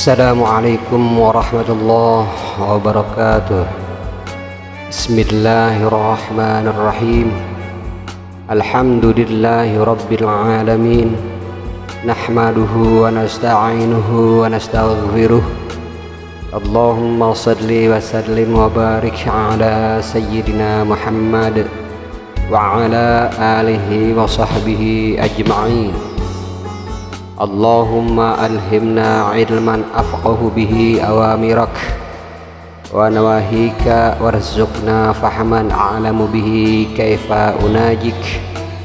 Assalamualaikum warahmatullahi wabarakatuh. Bismillahirrahmanirrahim. Alhamdulillahi rabbil alamin. Nahmaduhu wa nasta'inuhu wa nastaghfiruh. Allahumma salli wa sallim wa barik ala sayyidina Muhammad wa ala alihi wa sahbihi ajma'in. Allahumma alhimna ilman afqahu bihi awamirak wa nawahika warzuqna fahman a'lamu bihi kaifa unajik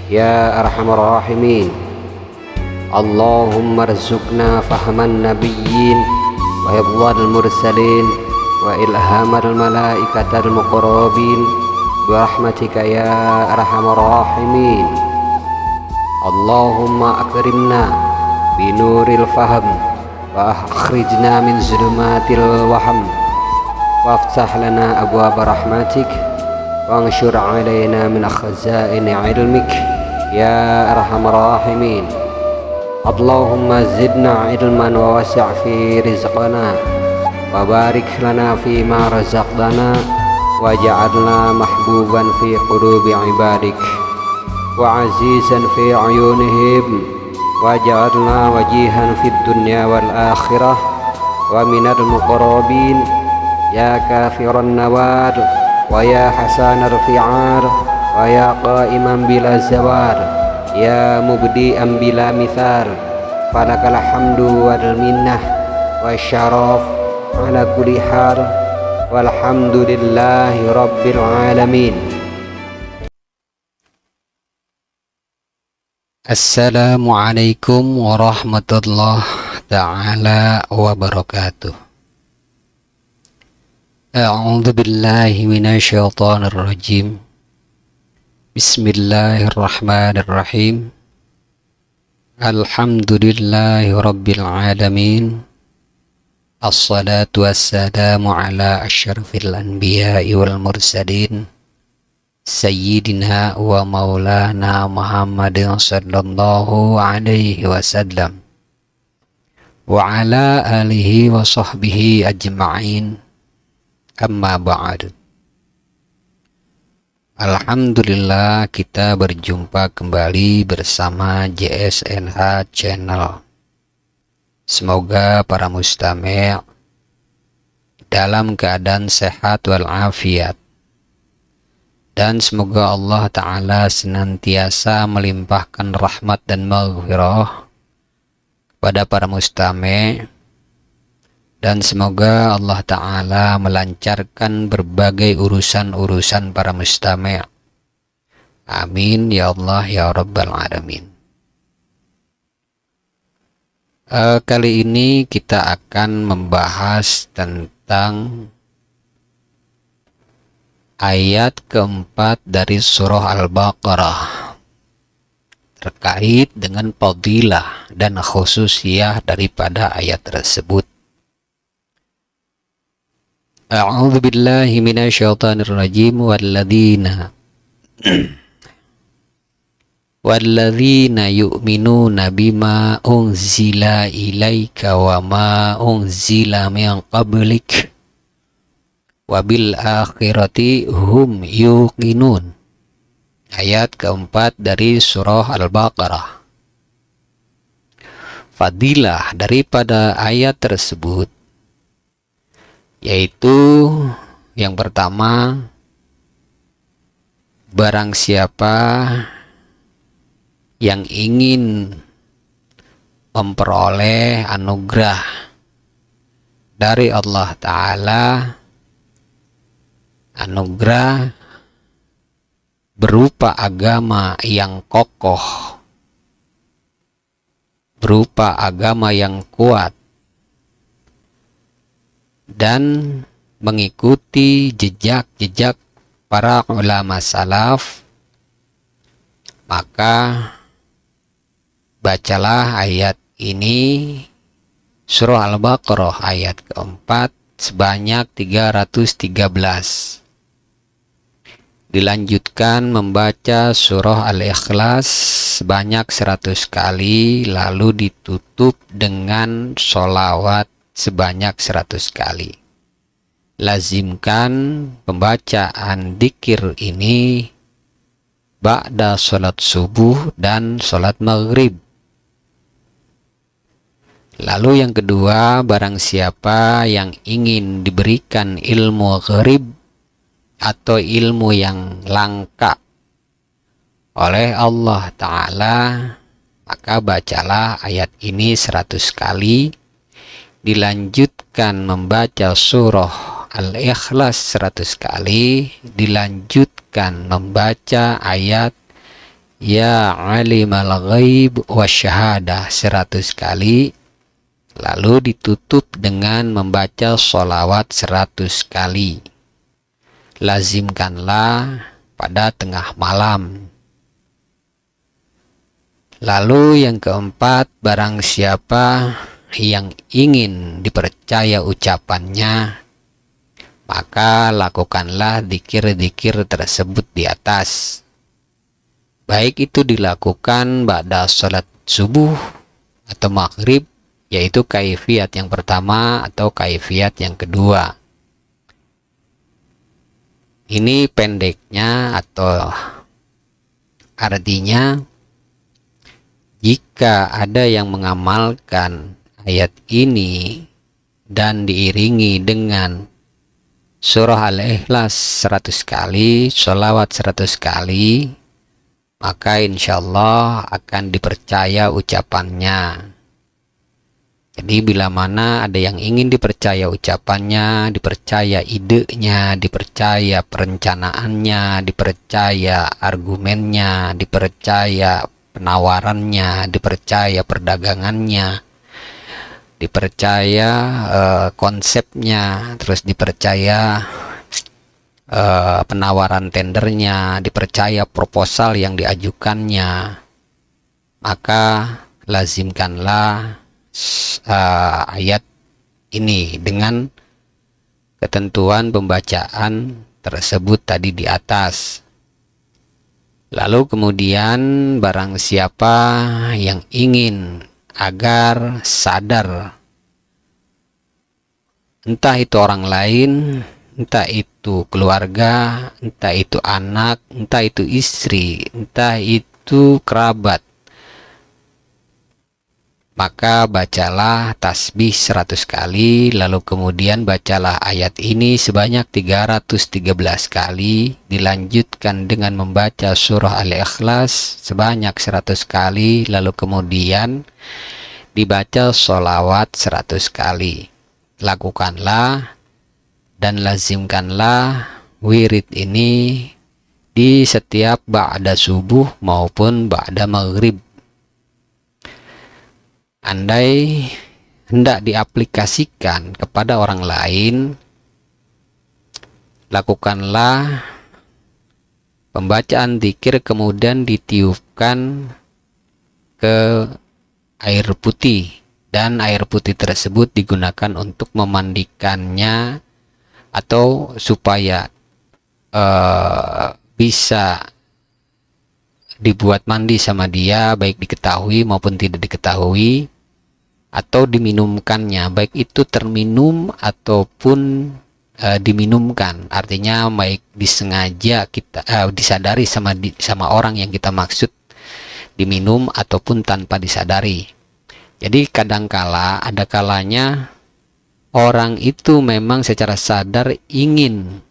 ya arhamar rahimin. Allahumma arzuqna fahman nabiyyin wa hifdzal mursalin wa ilhamal malaikatal muqarrabin bi rahmatika ya arhamar rahimin. Allahumma akrimna binuril faham wa akhrijna min zulumatil waham waftah lana abwaab rahmatik wa anshur alaina min khazaini ilmik ya arhamar rahimin. Allahumma zidna ilman wa wasi' fi rizqana wa barik lana fi ma razaqtana waj'alna mahbuban fi qulubi ibadik wa azizan fi ayunihim waj'alna wajihan fid dunya wal akhirah wa minal muqarrabin ya kafiran nawar wa ya hasanar fi'ar wa ya qa'iman bila zawar ya mubdi'an bila mithar falakal hamdu wal minnah wa syaraf ala kulli hal walhamdulillahi rabbil alamin. Assalamualaikum warahmatullahi ta'ala wabarakatuh. A'udzu billahi minasyaitonir rajim. Bismillahirrahmanirrahim. Alhamdulillahi rabbil alamin. Assalatu wassalamu ala asyrafil anbiya'i wal mursalin Sayyidina wa maulana Muhammadin sallallahu alaihi wasallam wa ala alihi wa sahbihi ajma'in, amma ba'd. Alhamdulillah, kita berjumpa kembali bersama JSNH Channel. Semoga para mustami' dalam keadaan sehat walafiat, dan semoga Allah Ta'ala senantiasa melimpahkan rahmat dan maghfirah kepada para mustami', dan semoga Allah Ta'ala melancarkan berbagai urusan-urusan para mustami'. Amin ya Allah ya Rabbal Alamin. Kali ini kita akan membahas tentang ayat keempat dari surah Al-Baqarah terkait dengan fadilah dan khususiyah daripada ayat tersebut. A'udzu billahi minasyaitonir rajim. Walladzina yu'minuna bima unzila ilaika wa ma unzila min qablik wabil akhirati hum yuqinun. Ayat keempat dari surah Al-Baqarah. fadilah daripada ayat tersebut, yaitu yang pertama, barang siapa yang ingin memperoleh anugerah dari Allah Ta'ala, anugerah berupa agama yang kokoh, berupa agama yang kuat, dan mengikuti jejak-jejak para ulama salaf, maka bacalah ayat ini, surah Al-Baqarah ayat keempat sebanyak 313. Dilanjutkan membaca surah Al-Ikhlas sebanyak 100 kali, lalu ditutup dengan sholawat sebanyak 100 kali. Lazimkan pembacaan dzikir ini ba'da sholat subuh dan sholat maghrib. Lalu yang kedua, barang siapa yang ingin diberikan ilmu gharib atau ilmu yang langka oleh Allah Ta'ala, maka bacalah ayat ini 100 kali, dilanjutkan membaca surah Al-Ikhlas 100 kali, dilanjutkan membaca ayat Ya alimal ghaib wasyahadah 100 kali, lalu ditutup dengan membaca sholawat 100 kali. Lazimkanlah pada tengah malam. Lalu yang keempat, barang siapa yang ingin dipercaya ucapannya, maka lakukanlah dzikir-dzikir tersebut di atas. Baik itu dilakukan ba'da sholat subuh atau maghrib, yaitu kaifiat yang pertama atau kaifiat yang kedua. Ini pendeknya atau artinya, jika ada yang mengamalkan ayat ini dan diiringi dengan surah Al-Ikhlas 100 kali, sholawat 100 kali, maka insya Allah akan dipercaya ucapannya. Jadi bila mana ada yang ingin dipercaya ucapannya, dipercaya idenya, dipercaya perencanaannya, dipercaya argumennya, dipercaya penawarannya, dipercaya perdagangannya, dipercaya konsepnya, terus dipercaya penawaran tendernya, dipercaya proposal yang diajukannya, maka lazimkanlah ayat ini dengan ketentuan pembacaan tersebut tadi di atas. Lalu kemudian barang siapa yang ingin agar sadar, entah itu orang lain, entah itu keluarga, entah itu anak, entah itu istri, entah itu kerabat, maka bacalah tasbih 100 kali, lalu kemudian bacalah ayat ini sebanyak 313 kali, dilanjutkan dengan membaca surah Al-Ikhlas sebanyak 100 kali, lalu kemudian dibaca sholawat 100 kali. Lakukanlah dan lazimkanlah wirid ini di setiap ba'da subuh maupun ba'da maghrib. Andai hendak diaplikasikan kepada orang lain, lakukanlah pembacaan dzikir kemudian ditiupkan ke air putih, dan air putih tersebut digunakan untuk memandikannya atau supaya bisa dibuat mandi sama dia, baik diketahui maupun tidak diketahui, atau diminumkannya, baik itu terminum ataupun diminumkan. Artinya baik disengaja kita disadari sama orang yang kita maksud diminum ataupun tanpa disadari. Jadi kadangkala ada kalanya orang itu memang secara sadar ingin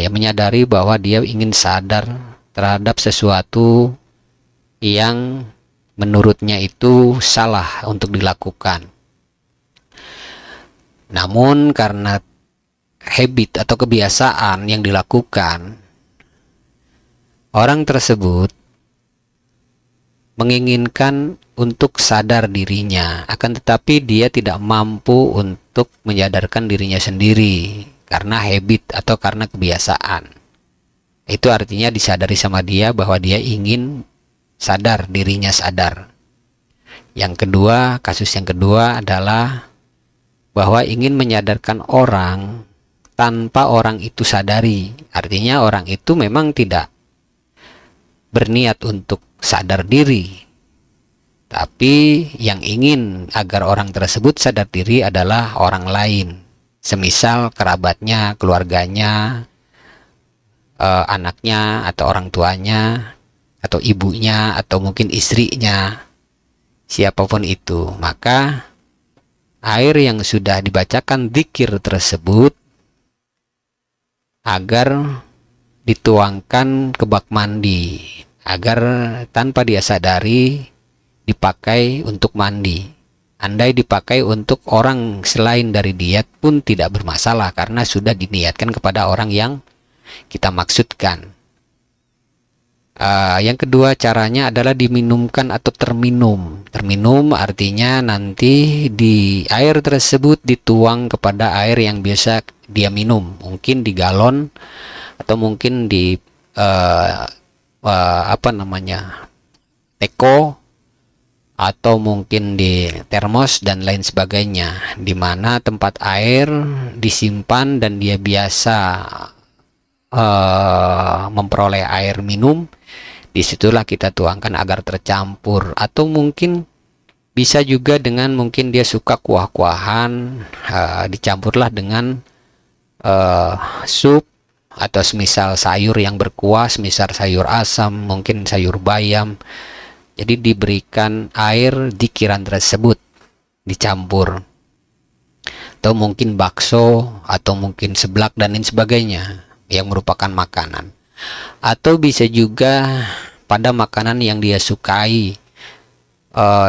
menyadari bahwa dia ingin sadar terhadap sesuatu yang menurutnya itu salah untuk dilakukan. Namun karena habit atau kebiasaan yang dilakukan, orang tersebut menginginkan untuk sadar dirinya, akan tetapi dia tidak mampu untuk menyadarkan dirinya sendiri karena habit atau karena kebiasaan. Itu artinya disadari sama dia bahwa dia ingin sadar, dirinya sadar. Yang kedua, kasus yang kedua adalah bahwa ingin menyadarkan orang tanpa orang itu sadari. Artinya orang itu memang tidak berniat untuk sadar diri, tapi yang ingin agar orang tersebut sadar diri adalah orang lain, semisal kerabatnya, keluarganya, anaknya, atau orang tuanya, atau ibunya, atau mungkin istrinya, siapapun itu. Maka air yang sudah dibacakan dzikir tersebut agar dituangkan ke bak mandi, agar tanpa dia sadari dipakai untuk mandi. Andai dipakai untuk orang selain dari diet pun tidak bermasalah, karena sudah diniatkan kepada orang yang kita maksudkan. Yang kedua caranya adalah diminumkan atau terminum. Terminum artinya nanti di air tersebut dituang kepada air yang biasa dia minum, mungkin di galon atau mungkin di teko, atau mungkin di termos dan lain sebagainya, di mana tempat air disimpan dan dia biasa memperoleh air minum. Disitulah kita tuangkan agar tercampur, atau mungkin bisa juga dengan mungkin dia suka kuah-kuahan, dicampurlah dengan sup atau semisal sayur yang berkuah, semisal sayur asam, mungkin sayur bayam. Jadi diberikan air dzikiran tersebut dicampur, atau mungkin bakso, atau mungkin seblak dan lain sebagainya yang merupakan makanan. Atau bisa juga pada makanan yang dia sukai,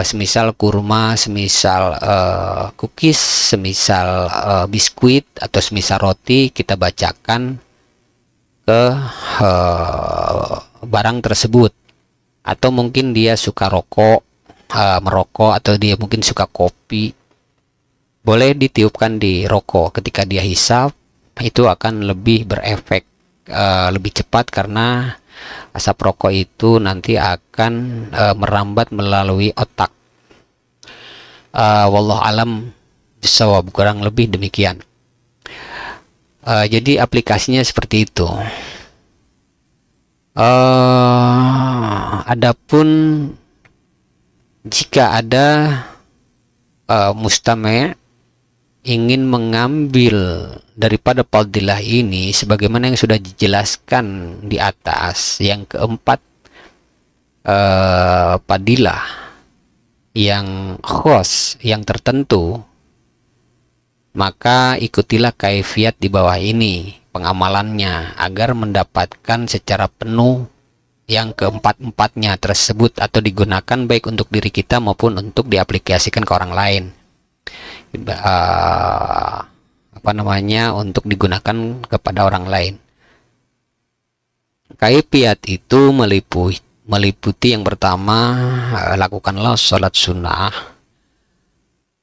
semisal kurma, semisal cookies, semisal biskuit, atau semisal roti, kita bacakan ke barang tersebut. Atau mungkin dia suka merokok, atau dia mungkin suka kopi, boleh ditiupkan di rokok. Ketika dia hisap, itu akan lebih berefek lebih cepat, karena asap rokok itu nanti akan merambat melalui otak. Wallahu alam bisawab, kurang lebih demikian. Jadi aplikasinya seperti itu. Adapun jika ada mustami' ingin mengambil daripada fadilah ini sebagaimana yang sudah dijelaskan di atas, yang keempat, fadilah yang khos, yang tertentu, maka ikutilah kaifiat di bawah ini pengamalannya agar mendapatkan secara penuh yang keempat-empatnya tersebut, atau digunakan baik untuk diri kita maupun untuk diaplikasikan ke orang lain. Untuk digunakan kepada orang lain. Kaifiat itu meliputi yang pertama, lakukanlah sholat sunnah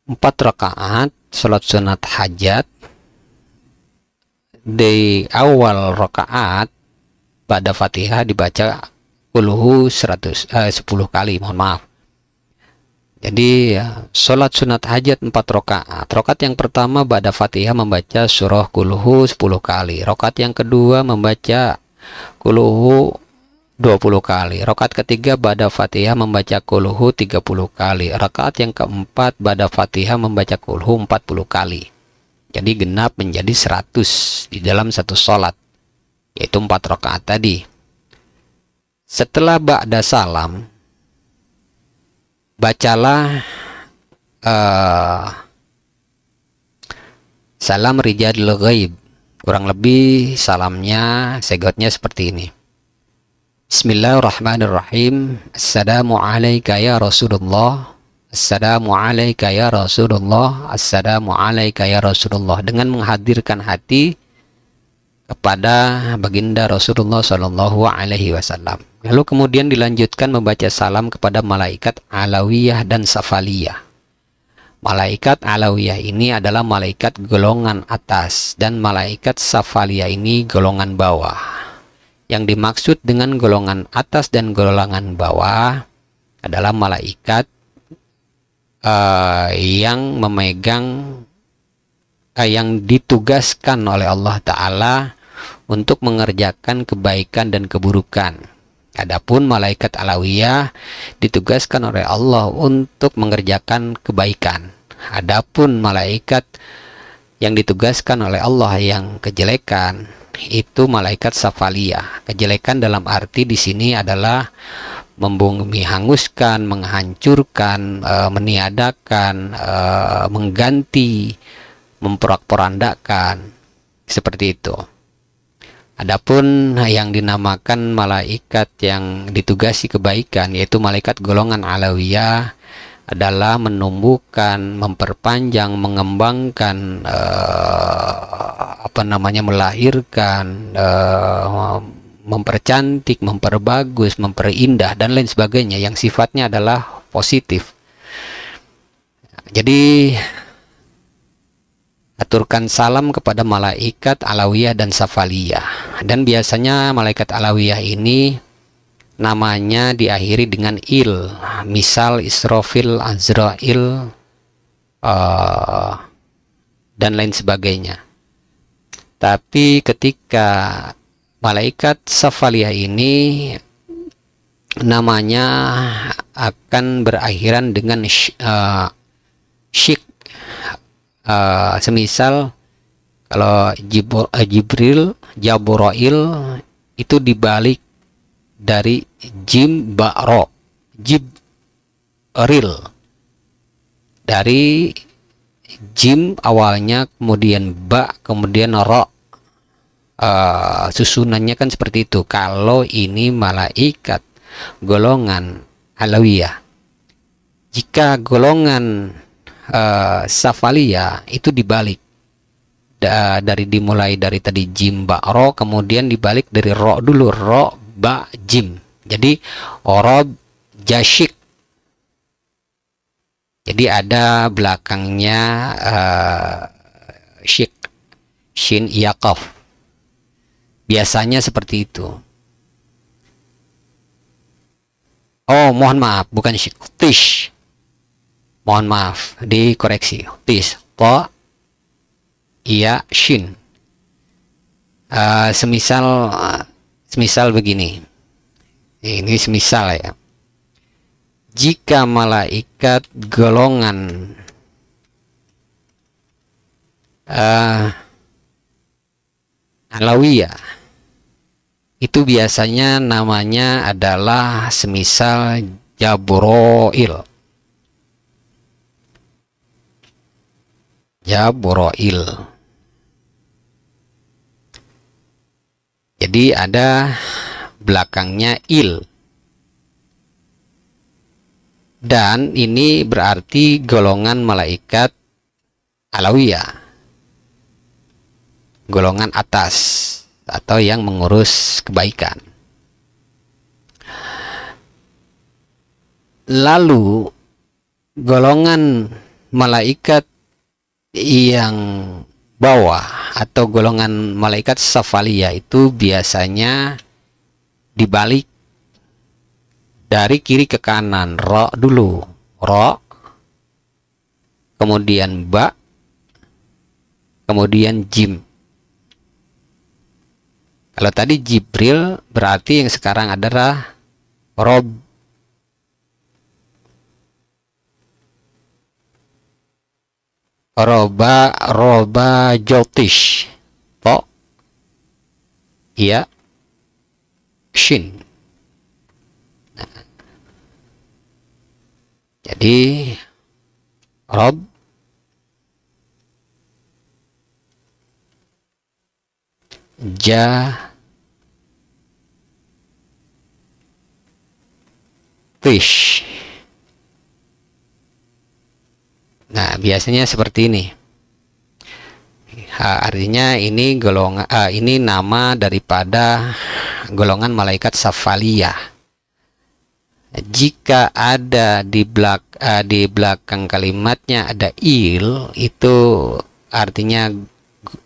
4 rakaat, sholat sunat hajat. Di awal rakaat pada Fatihah dibaca kulhu 10 kali, mohon maaf. Jadi sholat sunat hajat 4 rakaat. Rakaat yang pertama pada Fatihah membaca surah kulhu 10 kali. Rakaat yang kedua membaca kulhu 20 kali. Rakaat ketiga pada Fatihah membaca kulhu 30 kali. Rakaat yang keempat pada Fatihah membaca kulhu 40 kali. Jadi genap menjadi 100 di dalam satu sholat, yaitu 4 rakaat tadi. Setelah ba'da salam, bacalah uh, salam rijal ghaib. Kurang lebih salamnya, segotnya seperti ini. Bismillahirrahmanirrahim. Assalamu alayka ya Rasulullah. Assalamu alayka ya Rasulullah. Assalamu alayka ya Rasulullah. Dengan menghadirkan hati kepada baginda Rasulullah Shallallahu Alaihi Wasallam. Lalu kemudian dilanjutkan membaca salam kepada malaikat Alawiyah dan Safaliyah. Malaikat Alawiyah ini adalah malaikat golongan atas dan malaikat Safaliyah ini golongan bawah. Yang dimaksud dengan golongan atas dan golongan bawah adalah malaikat yang memegang yang ditugaskan oleh Allah Ta'ala untuk mengerjakan kebaikan dan keburukan. Adapun malaikat Alawiyah ditugaskan oleh Allah untuk mengerjakan kebaikan. Adapun malaikat yang ditugaskan oleh Allah yang kejelekan itu malaikat Safaliyah. Kejelekan dalam arti di sini adalah membumi, hanguskan, menghancurkan, meniadakan, mengganti, memporak-porandakan, seperti itu. Adapun yang dinamakan malaikat yang ditugasi kebaikan, yaitu malaikat golongan Alawiyah, adalah menumbuhkan, memperpanjang, mengembangkan, melahirkan, mempercantik, memperbagus, memperindah, dan lain sebagainya, yang sifatnya adalah positif. Jadi aturkan salam kepada malaikat Alawiyah dan Safaliyah. Dan biasanya malaikat Alawiyah ini namanya diakhiri dengan il. Misal Israfil, Azrail, dan lain sebagainya. Tapi ketika malaikat Safaliyah ini namanya akan berakhiran dengan syik. Semisal kalau Jibril, Jabrail itu dibalik dari jim ba'ro, Jibril, dari jim awalnya kemudian ba kemudian ro, susunannya kan seperti itu. Kalau ini malaikat golongan Alawiyah. Jika golongan Safaliyah itu dibalik dari dimulai dari tadi jim ba ro, kemudian dibalik dari ro dulu, ro ba jim, jadi orob jasyik. Jadi ada belakangnya syik, shin yaqaf, biasanya seperti itu. Oh, mohon maaf, bukan syik, tish. Mohon maaf, dikoreksi. Tis, to, iya, shin. Semisal begini. Ini semisal ya. Jika malaikat golongan Alawiyah itu biasanya namanya adalah semisal Jabrail. Jabrail. Jadi ada belakangnya il. Dan ini berarti golongan malaikat Alawiyah, golongan atas atau yang mengurus kebaikan. Lalu golongan malaikat yang bawah atau golongan malaikat Safaliyah itu biasanya dibalik dari kiri ke kanan. Ro dulu, ro, kemudian ba, kemudian jim. Kalau tadi Jibril, berarti yang sekarang adalah rob, roba jotish, to, iya, shin. Jadi Rob fish. Nah, biasanya seperti ini. Artinya ini golongan, ini nama daripada golongan malaikat Safaliyah. Jika ada di belakang kalimatnya ada il, itu artinya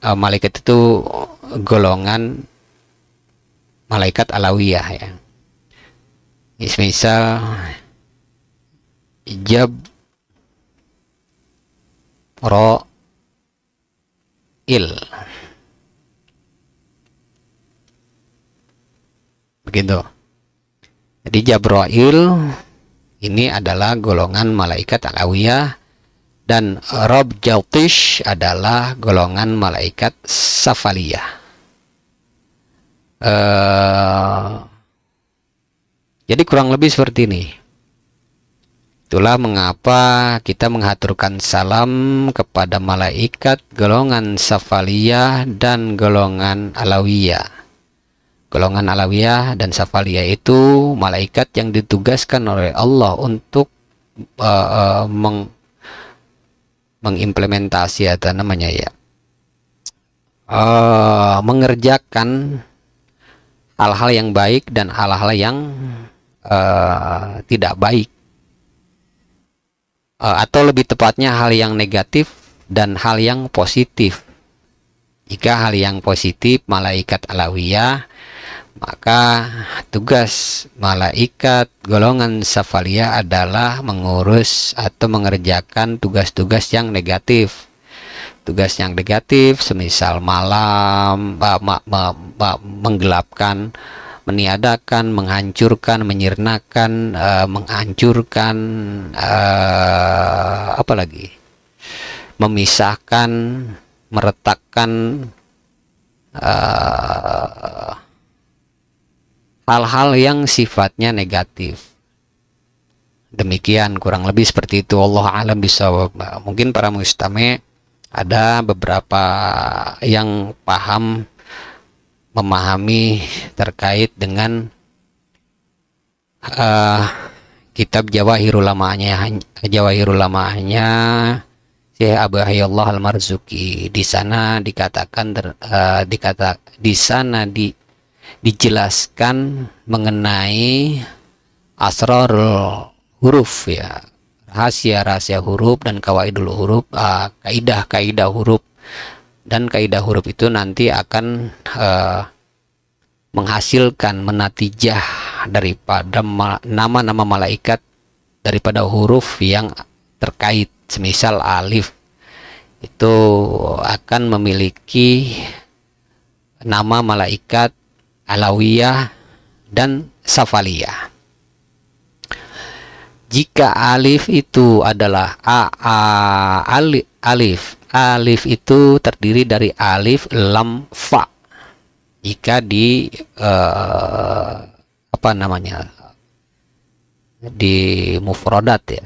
malaikat itu golongan malaikat alawiyah ya. Misal Jabroil, begitu. Jadi Jabroil ini adalah golongan malaikat alawiyah, dan Rob Jaltish adalah golongan malaikat Safaliyah. Jadi kurang lebih seperti ini. Itulah mengapa kita menghaturkan salam kepada malaikat golongan Safaliyah dan golongan Alawiyah. Golongan Alawiyah dan Safaliyah itu malaikat yang ditugaskan oleh Allah untuk mengimplementasi atau namanya ya, mengerjakan hal-hal yang baik dan hal-hal yang tidak baik, atau lebih tepatnya hal yang negatif dan hal yang positif. Jika hal yang positif malaikat alawiyah, maka tugas malaikat golongan Safaliyah adalah mengurus atau mengerjakan tugas-tugas yang negatif. Tugas yang negatif semisal malam, menggelapkan, meniadakan, menghancurkan, menyirnakan, menghancurkan, apalagi memisahkan, meretakkan, hal-hal yang sifatnya negatif. Demikian kurang lebih seperti itu. Allah alam bisawab. Mungkin para mustami' ada beberapa yang paham, memahami terkait dengan kitab Jawahirul Lama'nya Syekh Abu Hayyallah Al-Marzuki. Di sana dikatakan dijelaskan mengenai asrarul huruf ya, rahasia-rahasia huruf dan kawaidul huruf, kaidah-kaidah huruf, dan kaidah huruf itu nanti akan menghasilkan menatijah daripada nama-nama malaikat daripada huruf yang terkait. Semisal alif itu akan memiliki nama malaikat alawiyah dan safaliyah. Jika alif itu adalah alif itu terdiri dari alif, lam, fa. Jika di di mufradat ya,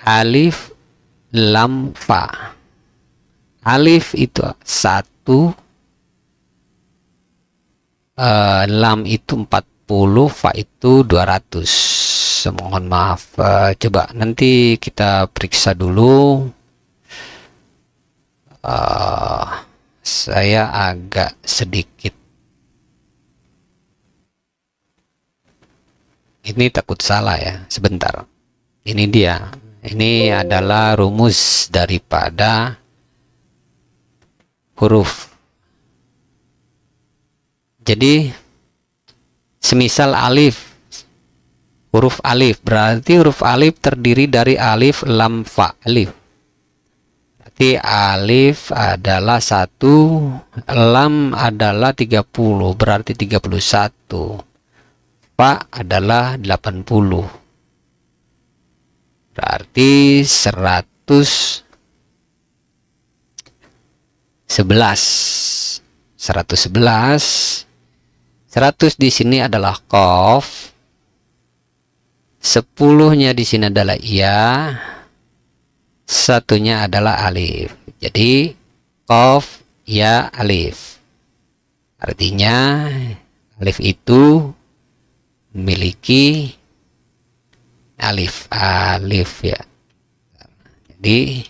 alif, lam, fa. Alif itu 1, lam itu 40, fa itu 200. Mohon maaf, coba nanti kita periksa dulu. Saya agak sedikit ini takut salah ya, sebentar. Ini dia, ini adalah rumus daripada huruf. Jadi semisal alif, huruf alif, berarti huruf alif terdiri dari alif, lam, fa. Alif berarti alif adalah 1, lam adalah 30, berarti 31, fa adalah 80, berarti 111. 100 di sini adalah qaf, 10-nya di sini adalah ya, satunya adalah alif. Jadi qaf ya alif. Artinya alif itu memiliki alif ya. Jadi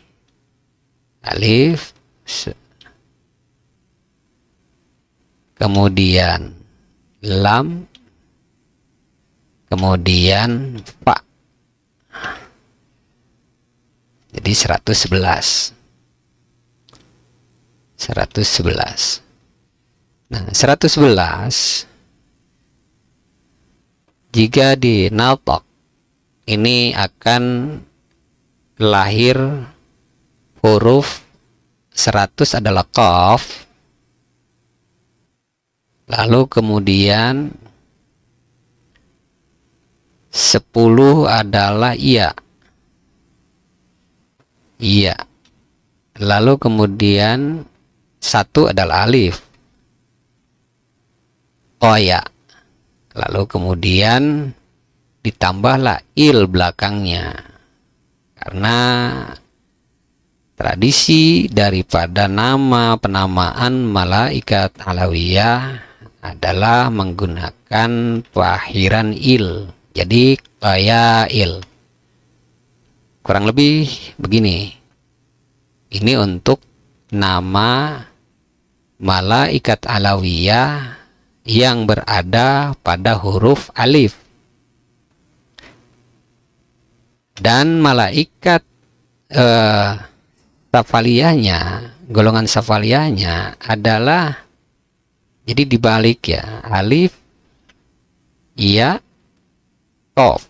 alif, kemudian lam, kemudian fa. Jadi 111. Nah, 111 jika di natok ini akan lahir huruf 100 adalah qaf, lalu kemudian 10 adalah iya, lalu kemudian 1 adalah alif, oh ya, lalu kemudian ditambahlah il belakangnya, karena tradisi daripada nama penamaan malaikat alawiyah adalah menggunakan pengakhiran il. Jadi il kurang lebih begini. Ini untuk nama malaikat alawiyah yang berada pada huruf alif. Dan malaikat safaliyahnya, golongan safaliyahnya adalah, jadi dibalik ya, alif, ya, qaf.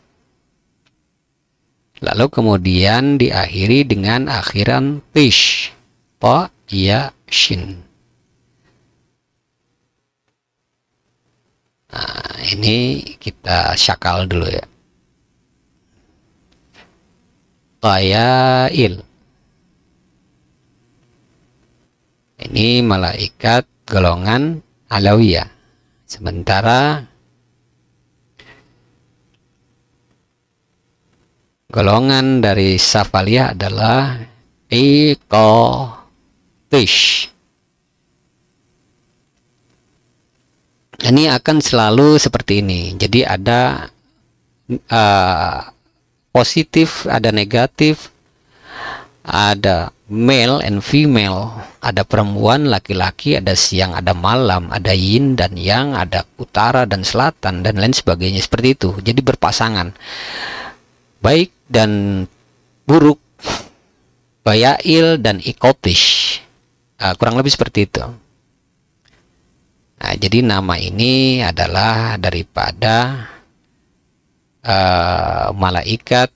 Lalu kemudian diakhiri dengan akhiran tish, ta, ya, shin. Nah, ini kita syakal dulu ya. Qayail. Ini malaikat golongan alawiyah. Sementara golongan dari safaliyah adalah iqatish. Ini akan selalu seperti ini. Jadi ada positif, ada negatif, ada male and female, ada perempuan, laki-laki, ada siang, ada malam, ada yin dan yang, ada utara dan selatan, dan lain sebagainya, seperti itu. Jadi berpasangan, baik dan buruk, bayail dan ikotish, kurang lebih seperti itu. Nah, jadi nama ini adalah daripada malaikat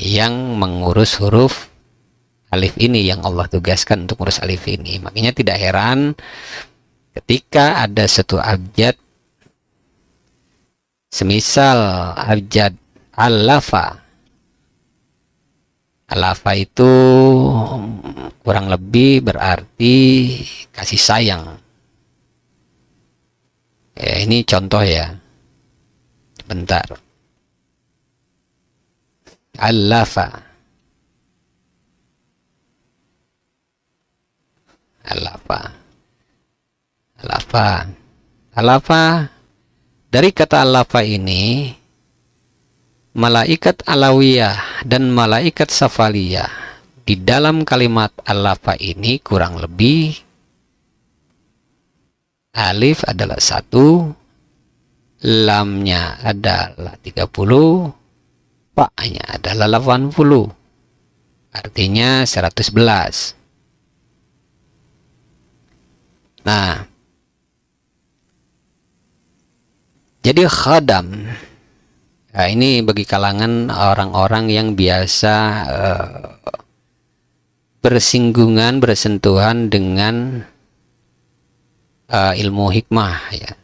yang mengurus huruf alif ini, yang Allah tugaskan untuk mengurus alif ini. Makanya tidak heran ketika ada satu abjad, semisal abjad alafa. Alafa itu kurang lebih berarti kasih sayang. Ya, ini contoh ya. Bentar. Alafa. Dari kata alafa ini, malaikat alawiyah dan malaikat safaliyah di dalam kalimat alafa ini kurang lebih alif adalah 1, lamnya adalah 30, fa-nya adalah 80, artinya 111. Nah, jadi khadam, nah ini bagi kalangan orang-orang yang biasa bersinggungan, bersentuhan dengan ilmu hikmah ya.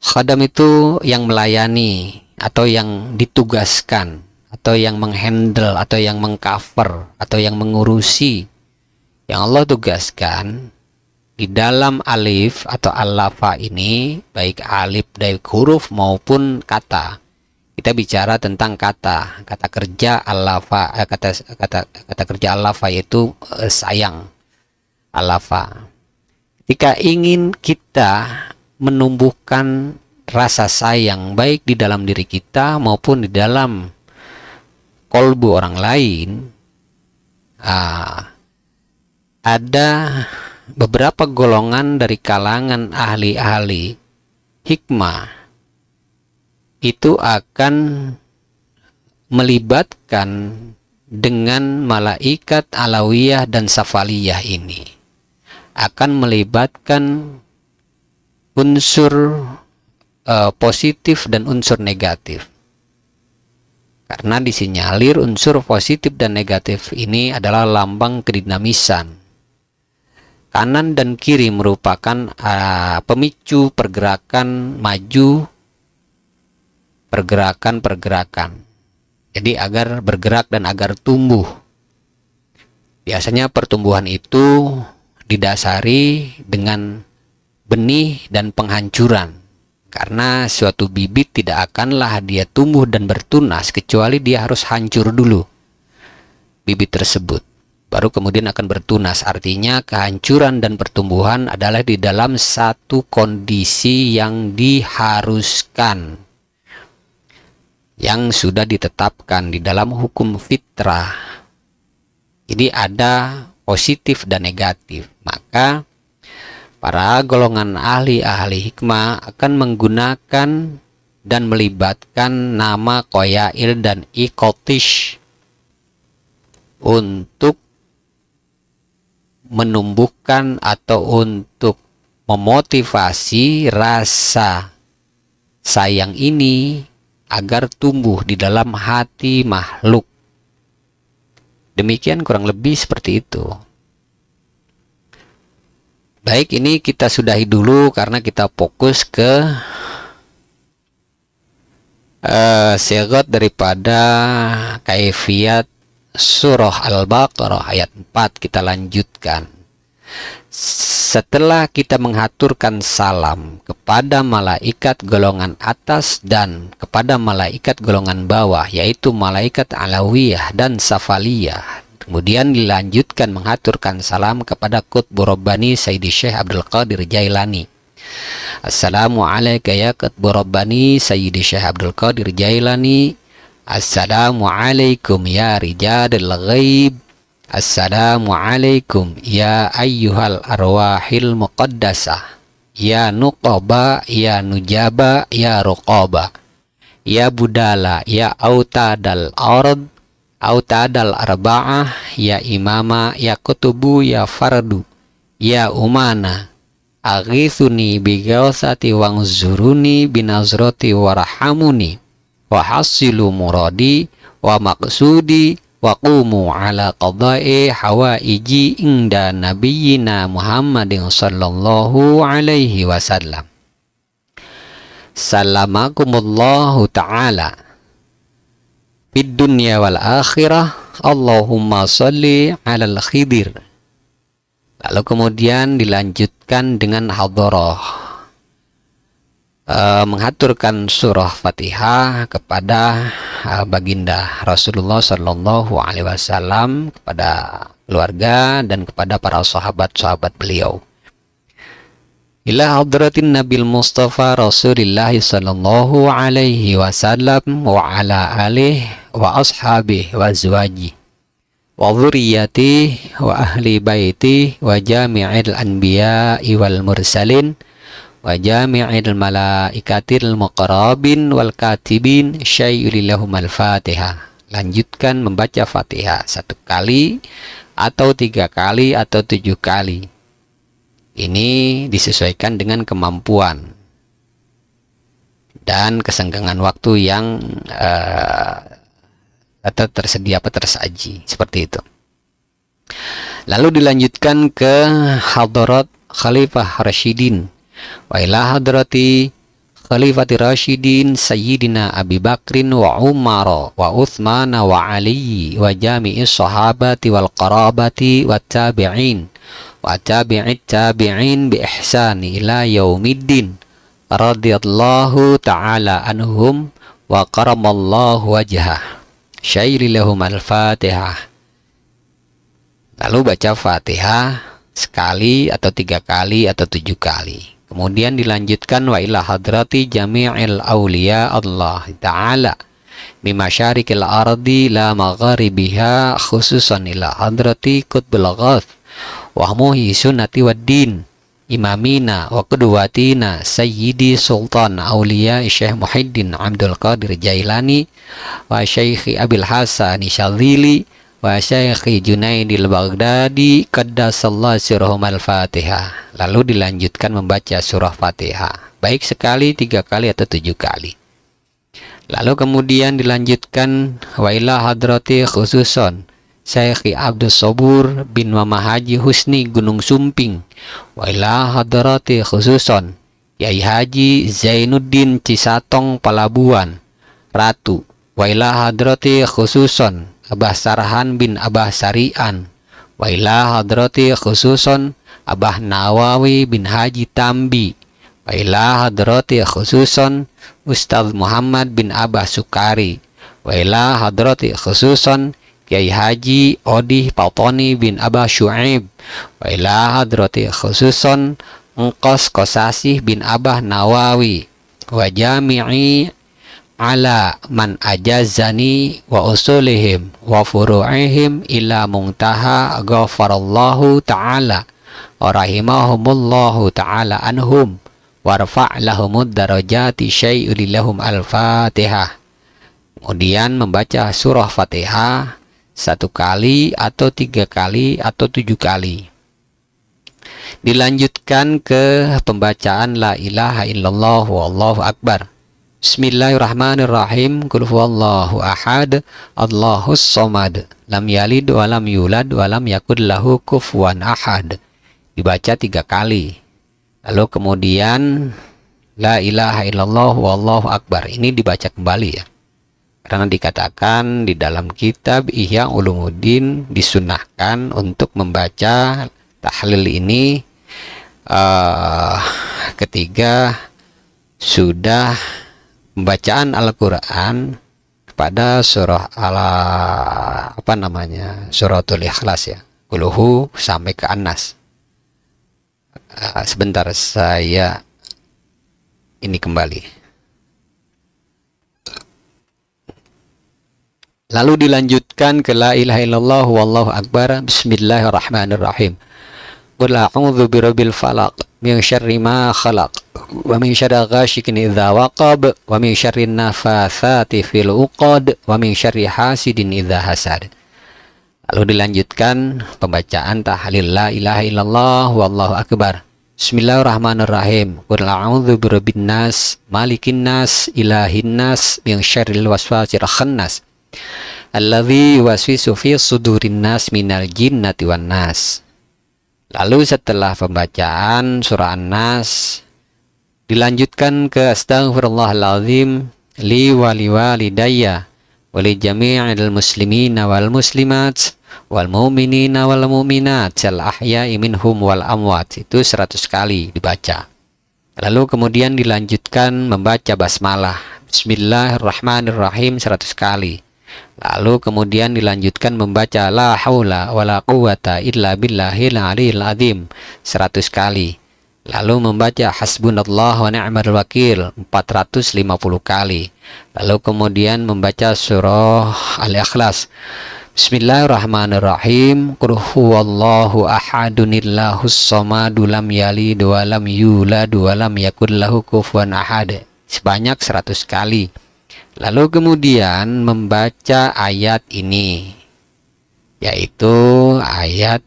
Khadam itu yang melayani, atau yang ditugaskan, atau yang menghandle, atau yang mengcover, atau yang mengurusi. Yang Allah tugaskan di dalam alif atau al-lafa ini, baik alif dari huruf maupun kata. Kita bicara tentang kata kerja al-lafa, kata kerja al-lafa yaitu sayang, al-lafa. Ketika ingin kita menumbuhkan rasa sayang baik di dalam diri kita maupun di dalam kolbu orang lain, ada beberapa golongan dari kalangan ahli-ahli hikmah itu akan melibatkan dengan malaikat alawiyah dan safaliyah ini, akan melibatkan unsur positif dan unsur negatif, karena disinyalir unsur positif dan negatif ini adalah lambang kedinamisan. Kanan dan kiri merupakan pemicu pergerakan maju, pergerakan. Jadi agar bergerak dan agar tumbuh. Biasanya pertumbuhan itu didasari dengan benih dan penghancuran. Karena suatu bibit tidak akanlah dia tumbuh dan bertunas kecuali dia harus hancur dulu bibit tersebut, baru kemudian akan bertunas. Artinya kehancuran dan pertumbuhan adalah di dalam satu kondisi yang diharuskan, yang sudah ditetapkan di dalam hukum fitrah. Jadi ada positif dan negatif. Maka para golongan ahli-ahli hikmah akan menggunakan dan melibatkan nama Qoyail dan Iqotish untuk menumbuhkan atau untuk memotivasi rasa sayang ini agar tumbuh di dalam hati makhluk. Demikian kurang lebih seperti itu. Baik, ini kita sudahi dulu karena kita fokus ke sigat daripada kaifiyat surah Al-Baqarah ayat 4. Kita lanjutkan. Setelah kita mengaturkan salam kepada malaikat golongan atas dan kepada malaikat golongan bawah, yaitu malaikat alawiyah dan safaliyah, kemudian dilanjutkan mengaturkan salam kepada Qutbu Rabbani Sayyidi Syekh Abdul Qadir Jailani. Assalamualaikum ya Qutbu Rabbani Sayyidi Syekh Abdul Qadir Jailani. Assalamualaikum ya rijadil ghaib. Assalamualaikum ya ayyuhal arwahil muqaddasah. Ya nuqaba, ya nujaba, ya ruqaba. Ya budala, ya autadal ard, autadal arba'ah, ya imama, ya kutubu, ya fardu, ya umana. Aghithuni bighawsati wangzuruni binazrati warhamuni. Wa hasilu muradi wa maqsudi wa qumu ala qada'i hawaiji inda nabiyyina Muhammadin sallallahu alaihi wasallam. Salamakumullahu ta'ala fid dunya wal akhirah. Allahumma salli alal khidir. Lalu kemudian dilanjutkan dengan hadharah, mengaturkan surah Fatihah kepada baginda Rasulullah Sallallahu Alaihi Wasallam, kepada keluarga dan kepada para sahabat-sahabat beliau. Ila hadratin Nabil Mustafa Rasulullah Sallallahu Alaihi Wasallam wa ala alihi wa ashabihi wa azwaji wa dzurriyyati wa ahli baiti wa jami'il anbiya'i wal mursalin wa jami'il malaikatil muqarrabin wal katibin syai'ulillahum al-fatihah. Lanjutkan membaca Fatihah 1 kali atau 3 kali atau 7 kali. Ini disesuaikan dengan kemampuan dan kesenggangan waktu yang atau tersaji, seperti itu. Lalu dilanjutkan ke hadarat Khalifah Rasyidin wa ila hadrati Khalifati Rasyidin Sayyidina Abi Bakrin wa Umar wa Uthman wa Ali wa jami'is sahabati wal qarabati wa tabi'in wa tabi'it tabi'in bi ihsani ila yaumiddin radhiyallahu ta'ala anhum wa karamallahu wajhah. Syairi lahum al-Fatihah. Lalu baca Fatihah sekali atau 3 kali atau 7 kali. Kemudian dilanjutkan wa ila hadrati jami'il awliya Allah ta'ala bimasyarikil ardi la magharibiha khususan ila hadrati qutbil ghath wa muhi sunnati wad din imamina wa qudwatina sayyidi sultan awliya Syekh Muhyiddin Abdul Qadir Jailani wa Syekh Abil Hasan Syadzili wa Syekh Junaidil Baghdadi qaddasallahu sirrahum al-Fatihah. Lalu dilanjutkan membaca surah Fatihah baik sekali, 3 kali atau 7 kali. Lalu kemudian dilanjutkan wa ila hadrati khususon Syekh Abdul Sobur bin Mama Haji Husni Gunung Sumping wa ila hadrati khususon Yai Haji Zainuddin Cisatong Palabuan Ratu wa ila hadrati khususon Abah Sarhan bin Abah Sarian wa ila hadrati khususon Abah Nawawi bin Haji Tambi wa ila hadrati khususon Ustaz Muhammad bin Abah Sukari wa ila hadrati khususon Kiai Haji Odih Pautoni bin Abah Syuaib wa ila hadrati khususon Engkos Kosasih bin Abah Nawawi wa jami'i ala man ajazani wa usulihim wa furu'ihim ila muntaha ghafarallahu ta'ala wa rahimahumullahu ta'ala anhum warfa' lahumud darajati syai'uli lahum al-Fatihah. Kemudian membaca surah Fatihah 1 kali atau 3 kali atau 7 kali. Dilanjutkan ke pembacaan la ilaha illallah wallahu akbar. Bismillahirrahmanirrahim. Qul huwallahu ahad, Allahus samad, lam yalid wa lam yulad wa lam yakul lahu kufuwan ahad. Dibaca 3 kali. Lalu kemudian la ilaha illallah wallahu akbar. Ini dibaca kembali ya. Karena dikatakan di dalam kitab Ihya Ulumuddin disunahkan untuk membaca tahlil ini ketika sudah pembacaan Al-Quran pada surah suratul Ikhlas ya, Quluhu sampai ke An-Nas. Sebentar saya ini kembali. Lalu dilanjutkan ke la ilaha illallah wallahu akbar. Bismillahirrahmanirrahim. Qul a'udzu birabbil falaq min syarri ma khalaq wa min syarri ghasyikin idza waqab wa min syarri nafatsati fil 'uqad wa min syarri hasidin idza hasad. Lalu dilanjutkan pembacaan tahlil la ilaha illallah wallahu akbar. Bismillahirrahmanirrahim. Qul a'udzu birabbin nas malikin nas ilahin nas min syarril waswasil khannas alladzi yuwaswisu fi sudurin nas minal jinnati wan nas. Lalu setelah pembacaan surah An-Nas dilanjutkan ke astaghfirullahaladzim li wali walidayya wali jami'il muslimina wal muslimat wal mu'minina wal mu'minat al ahya'i minhum wal amwat. Itu 100 kali dibaca. Lalu kemudian dilanjutkan membaca basmalah Bismillahirrahmanirrahim 100 kali. Lalu kemudian dilanjutkan membaca la haula wala quwata illa billahil aliyil azim 100 kali. Lalu membaca hasbunallah wa ni'mal wakil 450 kali. Lalu kemudian membaca surah Al-Ikhlas. Bismillahirrahmanirrahim. Qul huwallahu ahadunillahus samadu lam yalid wa lam yulad wa lam yakul lahu kufuwan ahad sebanyak 100 kali. Lalu kemudian membaca ayat ini, yaitu ayat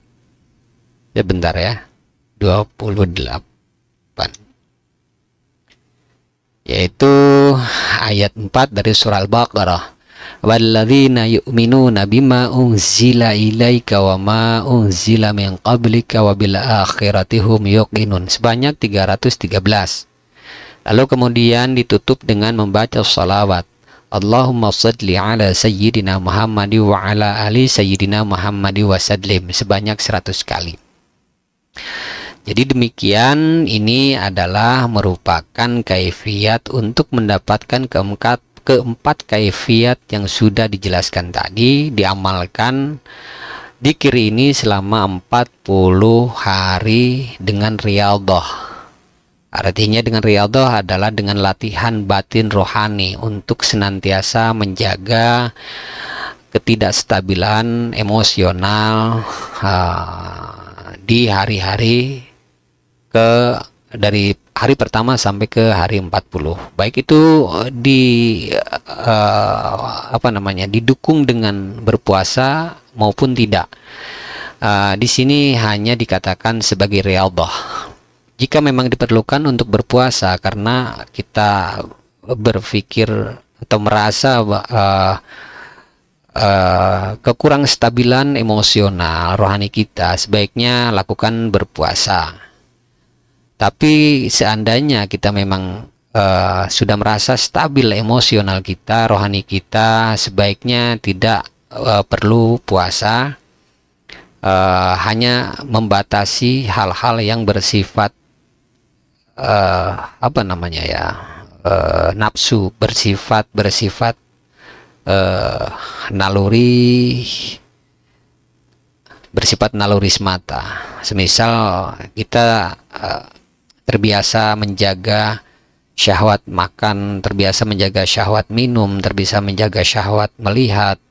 sebentar ya 28, yaitu ayat 4 dari surah Al-Baqarah. Walladzina yu'minuna bima unzila ilaika wa ma unzila min qablika wa bil akhirati hum yuqinun sebanyak 313. Lalu kemudian ditutup dengan membaca salawat. Allahumma shalli ala sayyidina Muhammad wa ala ali sayyidina Muhammad wa sallim sebanyak 100 kali. Jadi demikian, ini adalah merupakan kaifiat untuk mendapatkan keempat kaifiat yang sudah dijelaskan tadi, diamalkan dzikir ini selama 40 hari dengan riyadhah. Artinya dengan riyadhah adalah dengan latihan batin rohani untuk senantiasa menjaga ketidakstabilan emosional di hari-hari dari hari pertama sampai ke hari 40. Baik itu didukung dengan berpuasa maupun tidak. Di sini hanya dikatakan sebagai riyadhah. Jika memang diperlukan untuk berpuasa karena kita berpikir atau merasa kekurang stabilan emosional rohani kita, sebaiknya lakukan berpuasa. Tapi seandainya kita memang sudah merasa stabil emosional kita, rohani kita, sebaiknya tidak perlu puasa, hanya membatasi hal-hal yang bersifat nafsu, bersifat naluri, bersifat naluri semata. Semisal kita terbiasa menjaga syahwat makan, terbiasa menjaga syahwat minum, terbiasa menjaga syahwat melihat,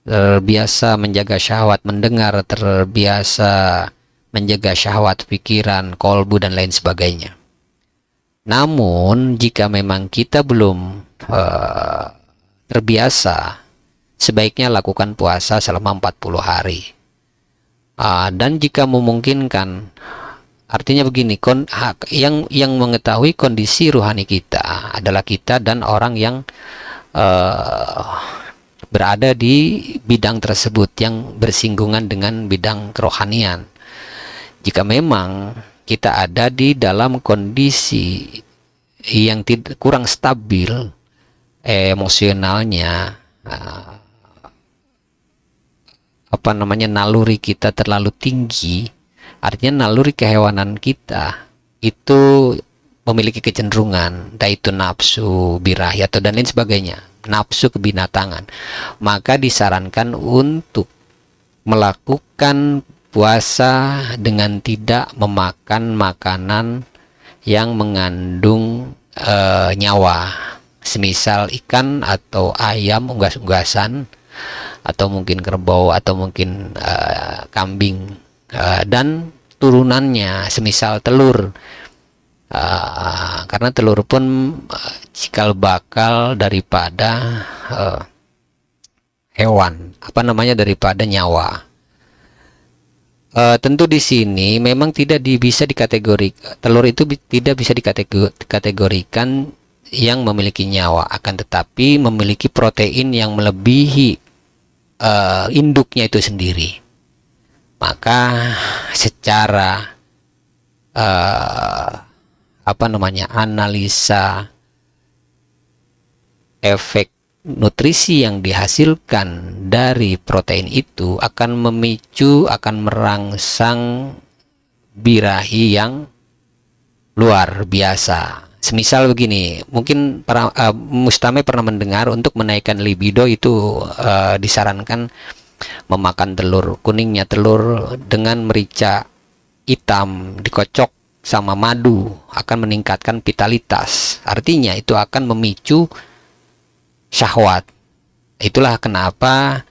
terbiasa menjaga syahwat mendengar, terbiasa menjaga syahwat pikiran, kolbu, dan lain sebagainya. Namun jika memang kita belum terbiasa, sebaiknya lakukan puasa selama 40 hari. Dan jika memungkinkan, artinya begini, yang mengetahui kondisi rohani kita adalah kita dan orang yang berada di bidang tersebut yang bersinggungan dengan bidang kerohanian. Jika memang kita ada di dalam kondisi yang kurang stabil emosionalnya, naluri kita terlalu tinggi, artinya naluri kehewanan kita itu memiliki kecenderungan, yaitu nafsu birahi atau dan lain sebagainya, nafsu kebinatangan, maka disarankan untuk melakukan puasa dengan tidak memakan makanan yang mengandung nyawa, semisal ikan atau ayam unggas-unggasan, atau mungkin kerbau, atau mungkin kambing, dan turunannya, semisal telur, karena telur pun cikal bakal daripada hewan, daripada nyawa. Tentu di sini memang tidak bisa dikategorikan, telur itu tidak bisa dikategorikan yang memiliki nyawa, akan tetapi memiliki protein yang melebihi induknya itu sendiri. Maka secara analisa efek nutrisi yang dihasilkan dari protein itu akan merangsang birahi yang luar biasa. Semisal begini, mungkin Mustame pernah mendengar untuk menaikkan libido itu disarankan memakan telur, kuningnya telur dengan merica hitam dikocok sama madu akan meningkatkan vitalitas. Artinya itu akan memicu syahwat. Itulah kenapa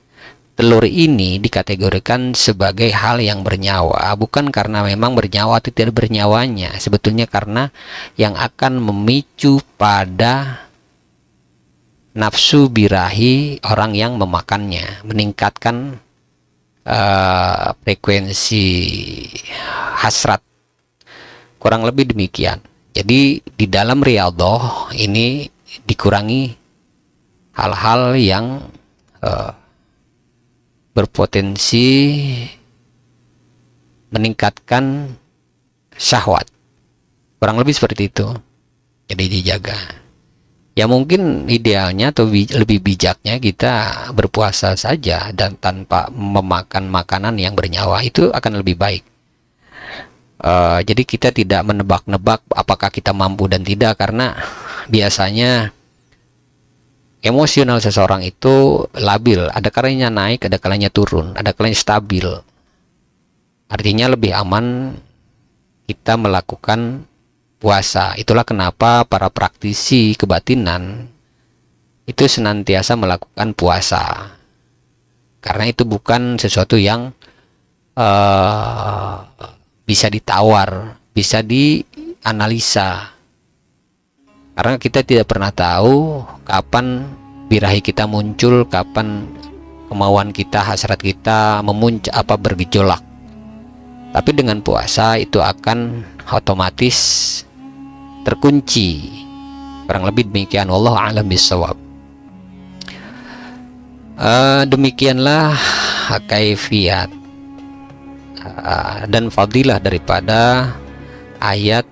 telur ini dikategorikan sebagai hal yang bernyawa, bukan karena memang bernyawa atau tidak bernyawanya, sebetulnya karena yang akan memicu pada nafsu birahi orang yang memakannya, meningkatkan frekuensi hasrat. Kurang lebih demikian. Jadi di dalam riyadhah ini dikurangi hal-hal yang berpotensi meningkatkan syahwat. Kurang lebih seperti itu. Jadi dijaga. Ya mungkin idealnya atau lebih bijaknya kita berpuasa saja dan tanpa memakan makanan yang bernyawa, itu akan lebih baik. Jadi kita tidak menebak-nebak apakah kita mampu dan tidak, karena biasanya emosional seseorang itu labil, ada kalanya naik, ada kalanya turun, ada kalanya stabil. Artinya lebih aman kita melakukan puasa. Itulah kenapa para praktisi kebatinan itu senantiasa melakukan puasa, karena itu bukan sesuatu yang bisa ditawar, bisa dianalisa, karena kita tidak pernah tahu kapan birahi kita muncul, kapan kemauan kita, hasrat kita memuncak bergejolak. Tapi dengan puasa itu akan otomatis terkunci. Kurang lebih demikian, wallahu a'lam bishawab. Demikianlah kaifiat dan fadilah daripada ayat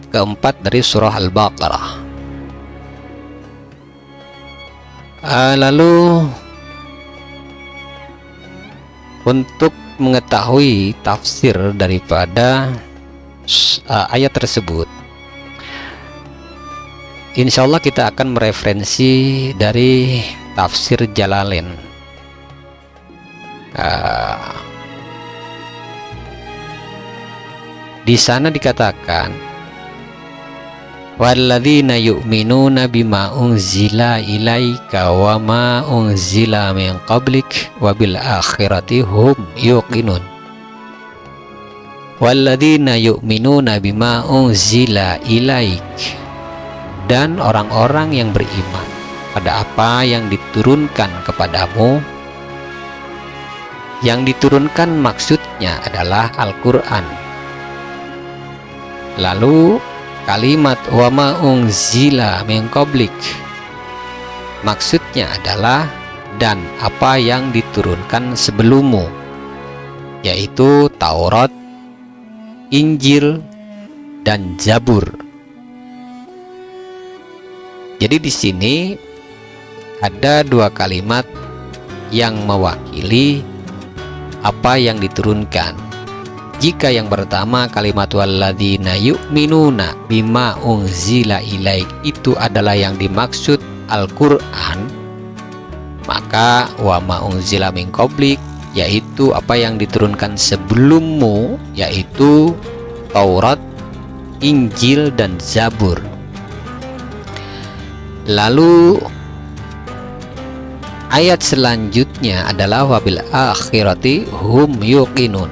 keempat dari surah Al-Baqarah. Lalu untuk mengetahui tafsir daripada ayat tersebut, insya Allah kita akan mereferensi dari tafsir Jalalain. Di sana dikatakan, walladzina yu'minuna bima unzila ilaika wa ma unzila min qablik wa bil akhirati hum yuqinun. Walladzina yu'minuna bima unzila ilaik, dan orang-orang yang beriman pada apa yang diturunkan kepadamu. Yang diturunkan maksudnya adalah Al-Quran. Lalu kalimat wa ma unzila min qablik maksudnya adalah dan apa yang diturunkan sebelummu, yaitu Taurat, Injil, dan Zabur. Jadi di sini ada dua kalimat yang mewakili apa yang diturunkan. Jika yang pertama kalimat walladzina yu'minuna bima unzila ilaik itu adalah yang dimaksud Al-Quran, maka wa ma unzila min qablik yaitu apa yang diturunkan sebelummu, yaitu Taurat, Injil, dan Zabur. Lalu ayat selanjutnya adalah wabil akhirati hum yuqinun,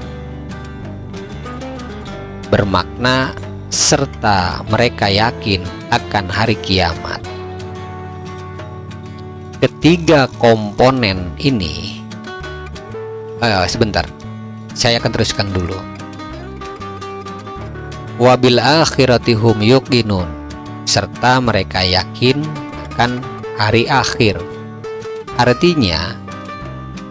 bermakna serta mereka yakin akan hari kiamat. Ketiga komponen ini, sebentar, saya akan teruskan dulu. Wabil akhirati hum yuqinun, serta mereka yakin akan hari akhir. Artinya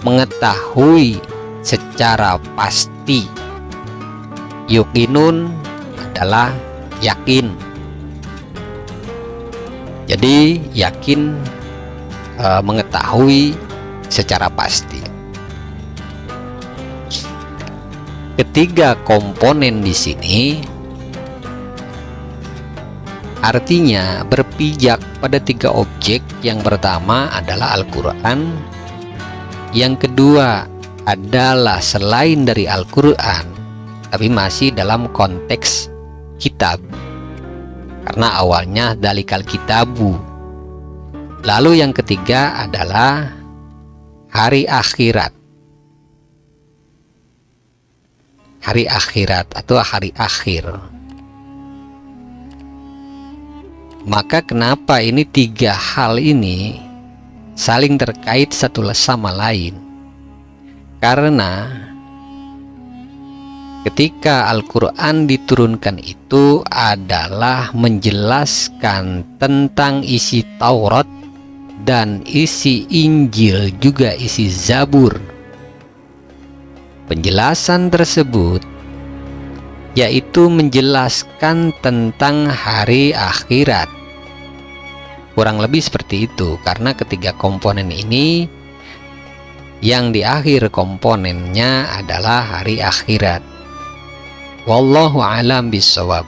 mengetahui secara pasti. Yuqinun adalah yakin. Jadi yakin, mengetahui secara pasti. Ketiga komponen di sini artinya berpijak pada tiga objek. Yang pertama adalah Al-Quran, yang kedua adalah selain dari Al-Quran tapi masih dalam konteks kitab, karena awalnya dalikal kitabu. Lalu yang ketiga adalah hari akhirat. Hari akhirat atau hari akhir. Maka kenapa ini tiga hal ini saling terkait satu sama lain? Karena ketika Al-Quran diturunkan itu adalah menjelaskan tentang isi Taurat dan isi Injil, juga isi Zabur. Penjelasan tersebut yaitu menjelaskan tentang hari akhirat. Kurang lebih seperti itu, karena ketiga komponen ini yang di akhir komponennya adalah hari akhirat. Wallahu alam bisawab.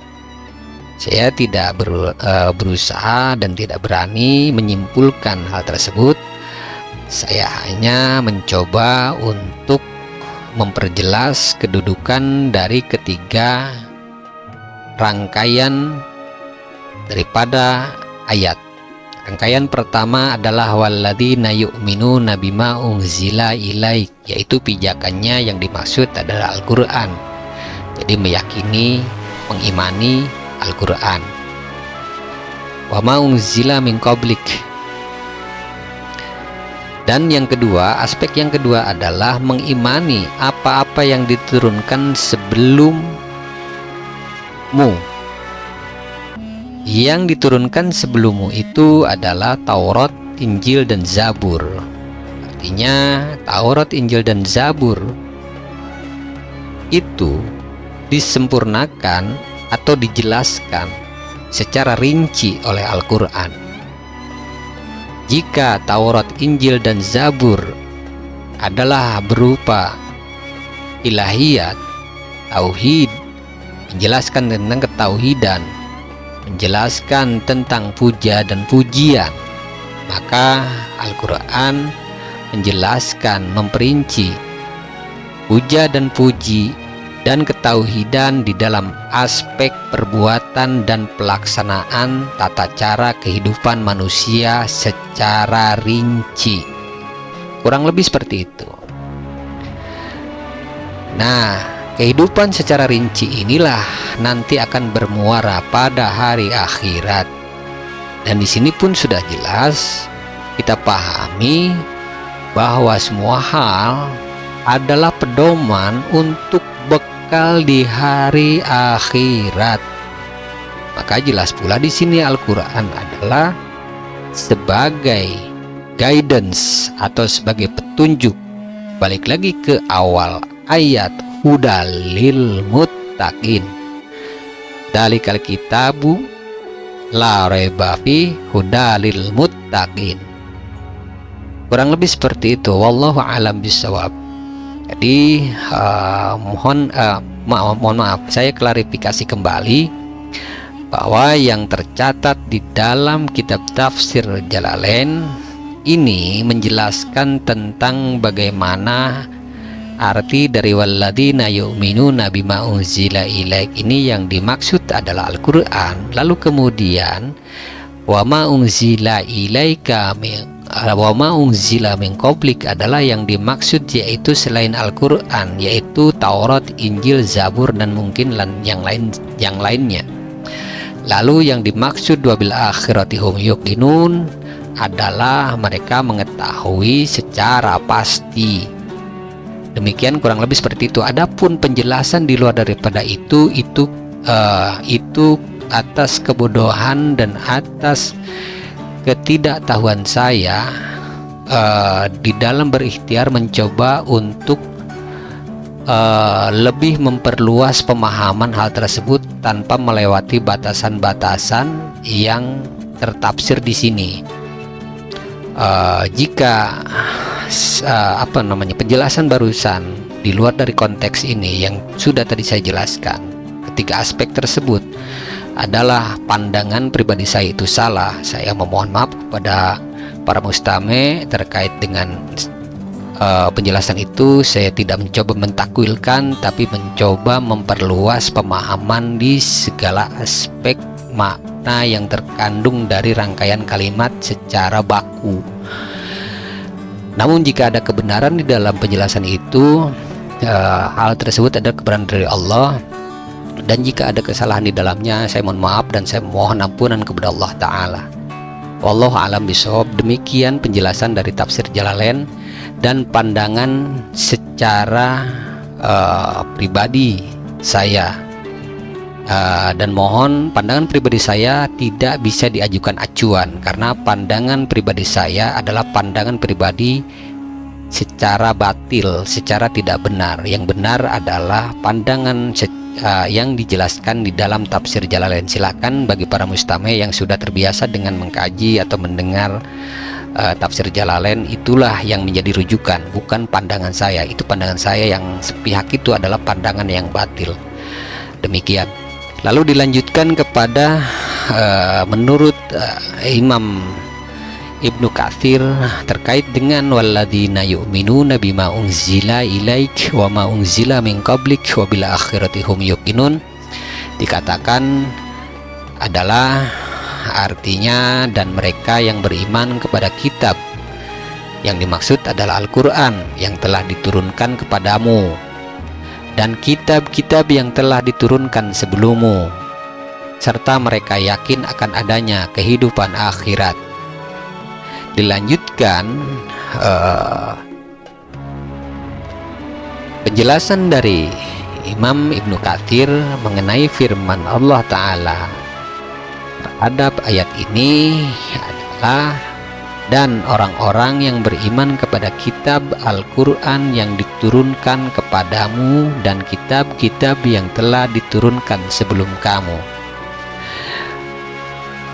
Saya tidak berusaha dan tidak berani menyimpulkan hal tersebut. Saya hanya mencoba untuk memperjelas kedudukan dari ketiga rangkaian daripada ayat. Rangkaian pertama adalah walladzina yu'minuna bima unzila ilaik, yaitu pijakannya yang dimaksud adalah Al-Qur'an. Jadi meyakini, mengimani Al-Quran. Wa ma unzila min qablik. Dan yang kedua, aspek yang kedua adalah mengimani apa-apa yang diturunkan sebelummu. Yang diturunkan sebelummu itu adalah Taurat, Injil, dan Zabur. Artinya Taurat, Injil, dan Zabur itu disempurnakan atau dijelaskan secara rinci oleh Al-Quran. Jika Taurat, Injil, dan Zabur adalah berupa ilahiyat, tauhid, menjelaskan tentang ketauhidan, menjelaskan tentang puja dan pujian, maka Al-Quran menjelaskan, memperinci puja dan puji dan ketauhidan di dalam aspek perbuatan dan pelaksanaan tata cara kehidupan manusia secara rinci. Kurang lebih seperti itu. Nah, kehidupan secara rinci inilah nanti akan bermuara pada hari akhirat. Dan di sini pun sudah jelas kita pahami bahwa semua hal adalah pedoman untuk bekal di hari akhirat. Maka jelas pula di sini Al-Quran adalah sebagai guidance atau sebagai petunjuk. Balik lagi ke awal ayat, hudalil muttaqin. Dalikal kitabu la raiba fi hudalil muttaqin. Kurang lebih seperti itu. Wallahu alam bisawab. Jadi mohon maaf, saya klarifikasi kembali bahwa yang tercatat di dalam kitab tafsir Jalalain ini menjelaskan tentang bagaimana arti dari walladzina yu'minuna bima unzila ilaik ini. Yang dimaksud adalah Al-Quran. Lalu kemudian wa ma unzila ilaika wa ma unzila min qablik adalah yang dimaksud, yaitu selain Al-Quran, yaitu Taurat, Injil, Zabur, dan mungkin yang lainnya. Lalu yang dimaksud wabil akhirati hum yuqinun adalah mereka mengetahui secara pasti. Demikian kurang lebih seperti itu. Adapun penjelasan di luar daripada itu atas kebodohan dan atas ketidaktahuan saya di dalam berikhtiar mencoba untuk lebih memperluas pemahaman hal tersebut tanpa melewati batasan-batasan yang tertafsir di sini. Jika penjelasan barusan di luar dari konteks ini yang sudah tadi saya jelaskan, ketiga aspek tersebut adalah pandangan pribadi saya itu salah, saya memohon maaf kepada para mustame terkait dengan penjelasan itu. Saya tidak mencoba mentakwilkan, tapi mencoba memperluas pemahaman di segala aspek makna yang terkandung dari rangkaian kalimat secara baku. Namun jika ada kebenaran di dalam penjelasan itu, hal tersebut adalah kebenaran dari Allah. Dan jika ada kesalahan di dalamnya, saya mohon maaf dan saya mohon ampunan kepada Allah Ta'ala. Wallahu alam bishawab. Demikian penjelasan dari tafsir Jalalain dan pandangan secara pribadi saya. Dan mohon pandangan pribadi saya tidak bisa diajukan acuan, karena pandangan pribadi saya adalah pandangan pribadi secara batil, secara tidak benar. Yang benar adalah pandangan yang dijelaskan di dalam tafsir Jalalain. Silakan bagi para mustami yang sudah terbiasa dengan mengkaji atau mendengar tafsir Jalalain, itulah yang menjadi rujukan, bukan pandangan saya. Itu pandangan saya yang sepihak itu adalah pandangan yang batil. Demikian. Lalu dilanjutkan kepada menurut Imam Ibnu Katsir terkait dengan walladzina yu'minuna bima unzila ilaik wa ma unzila min qablik wa bil akhirati hum yuqinun, dikatakan adalah artinya dan mereka yang beriman kepada kitab. Yang dimaksud adalah Al-Quran yang telah diturunkan kepadamu dan kitab-kitab yang telah diturunkan sebelummu, serta mereka yakin akan adanya kehidupan akhirat. Dilanjutkan penjelasan dari Imam Ibnu Katsir mengenai firman Allah Ta'ala terhadap ayat ini adalah dan orang-orang yang beriman kepada kitab Al-Quran yang diturunkan kepadamu dan kitab-kitab yang telah diturunkan sebelum kamu.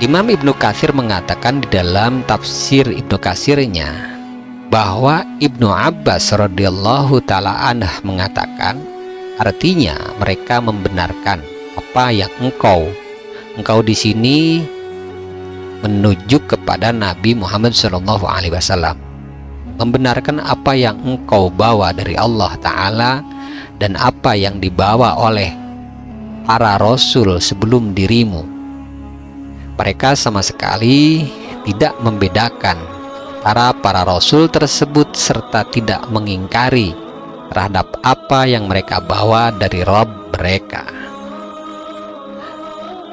Imam Ibnu Katsir mengatakan di dalam tafsir Ibnu Katsirnya bahwa Ibnu Abbas radhiyallahu ta'ala anhu mengatakan artinya mereka membenarkan apa yang engkau di sini menunjuk kepada Nabi Muhammad SAW, membenarkan apa yang engkau bawa dari Allah Ta'ala dan apa yang dibawa oleh para rasul sebelum dirimu. Mereka sama sekali tidak membedakan antara para rasul tersebut serta tidak mengingkari terhadap apa yang mereka bawa dari Rabb mereka.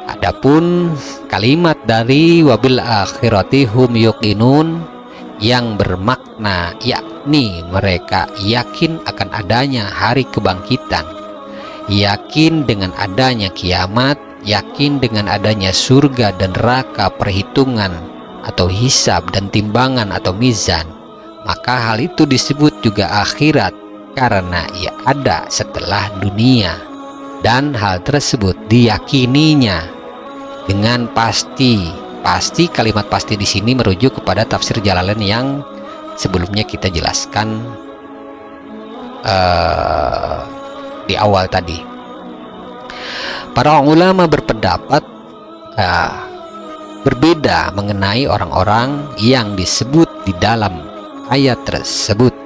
Adapun kalimat dari wabil akhirati hum yuqinun yang bermakna yakni mereka yakin akan adanya hari kebangkitan, yakin dengan adanya kiamat, yakin dengan adanya surga dan neraka, perhitungan atau hisab dan timbangan atau mizan, maka hal itu disebut juga akhirat karena ia ada setelah dunia dan hal tersebut diyakininya dengan pasti. Kalimat pasti di sini merujuk kepada tafsir Jalalain yang sebelumnya kita jelaskan di awal tadi. Para ulama berpendapat berbeda mengenai orang-orang yang disebut di dalam ayat tersebut.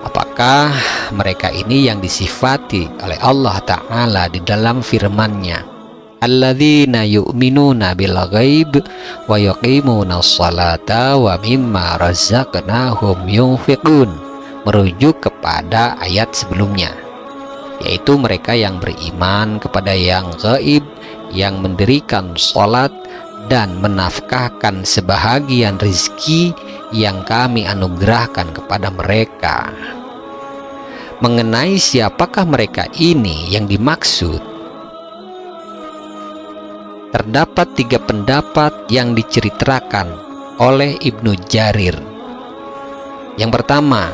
Apakah mereka ini yang disifati oleh Allah Ta'ala di dalam firman-Nya, alladzina yu'minuna bil ghaib wa yuqimuna sholata wa mimma razaqnahum yunfiqun, merujuk kepada ayat sebelumnya, yaitu mereka yang beriman kepada yang gaib, yang mendirikan sholat dan menafkahkan sebahagian rizki yang kami anugerahkan kepada mereka. Mengenai siapakah mereka ini yang dimaksud, terdapat 3 pendapat yang diceritakan oleh Ibnu Jarir. Yang pertama,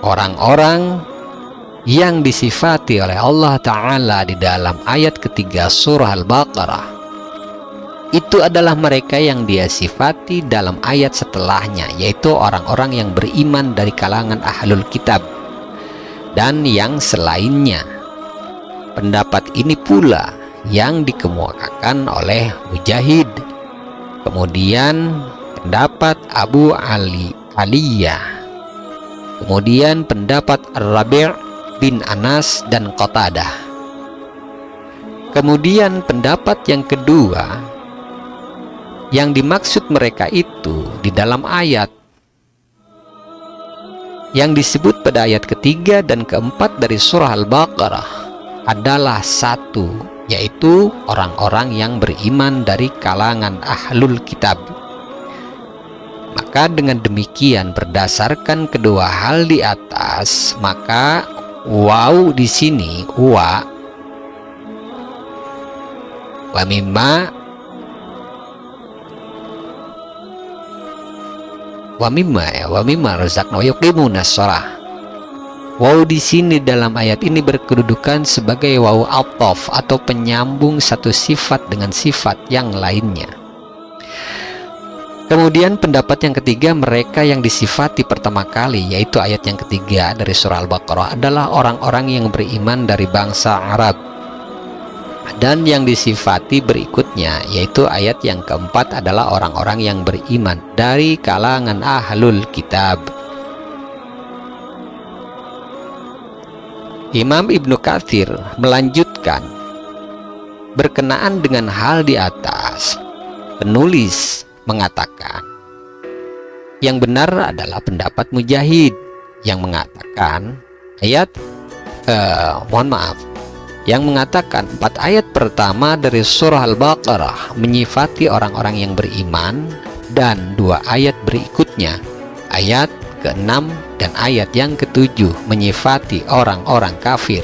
orang-orang yang disifati oleh Allah Ta'ala di dalam ayat ketiga surah Al-Baqarah, itu adalah mereka yang dia sifati dalam ayat setelahnya, yaitu orang-orang yang beriman dari kalangan ahlul kitab dan yang selainnya. Pendapat ini pula yang dikemukakan oleh Mujahid, kemudian pendapat Abu Aliyah, kemudian pendapat Ar-Rabi' bin Anas dan Qatadah. Kemudian pendapat yang kedua, yang dimaksud mereka itu di dalam ayat yang disebut pada ayat ketiga dan keempat dari surah Al-Baqarah adalah satu, yaitu orang-orang yang beriman dari kalangan ahlul kitab. Maka dengan demikian, berdasarkan kedua hal di atas, maka waw di sini wa mimma razaqna wa yuqimuna shalah. Waw di sini dalam ayat ini berkedudukan sebagai waw ataf atau penyambung satu sifat dengan sifat yang lainnya. Kemudian pendapat yang ketiga, mereka yang disifati pertama kali, yaitu ayat yang ketiga dari surah Al-Baqarah, adalah orang-orang yang beriman dari bangsa Arab, Dan yang disifati berikutnya, yaitu ayat yang keempat, adalah orang-orang yang beriman dari kalangan ahlul kitab. Imam Ibnu Katsir melanjutkan, berkenaan dengan hal di atas, penulis mengatakan yang benar adalah pendapat Mujahid yang mengatakan yang mengatakan 4 ayat pertama dari surah Al-Baqarah menyifati orang-orang yang beriman, dan 2 ayat berikutnya, ayat ke-6 dan ayat yang ke-7, menyifati orang-orang kafir.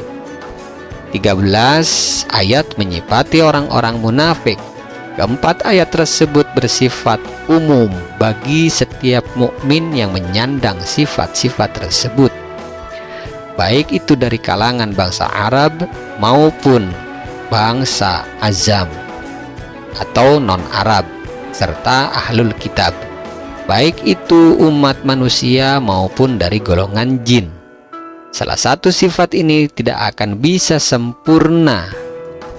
13 ayat menyifati orang-orang munafik. Keempat ayat tersebut bersifat umum bagi setiap mukmin yang menyandang sifat-sifat tersebut, baik itu dari kalangan bangsa Arab maupun bangsa Azam atau non-Arab serta ahlul kitab, baik itu umat manusia maupun dari golongan jin. Salah satu sifat ini tidak akan bisa sempurna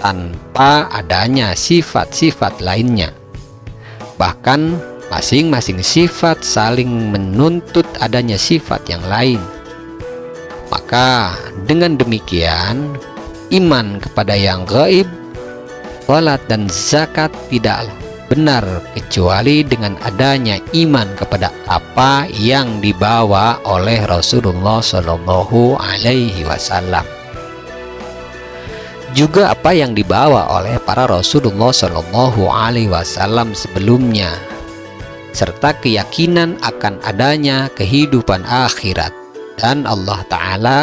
tanpa adanya sifat-sifat lainnya. Bahkan masing-masing sifat saling menuntut adanya sifat yang lain. Maka dengan demikian, iman kepada yang gaib, salat dan zakat tidaklah benar kecuali dengan adanya iman kepada apa yang dibawa oleh Rasulullah Shallallahu Alaihi Wasallam, juga apa yang dibawa oleh para Rasulullah Shallallahu Alaihi Wasallam sebelumnya, serta keyakinan akan adanya kehidupan akhirat. Dan Allah Ta'ala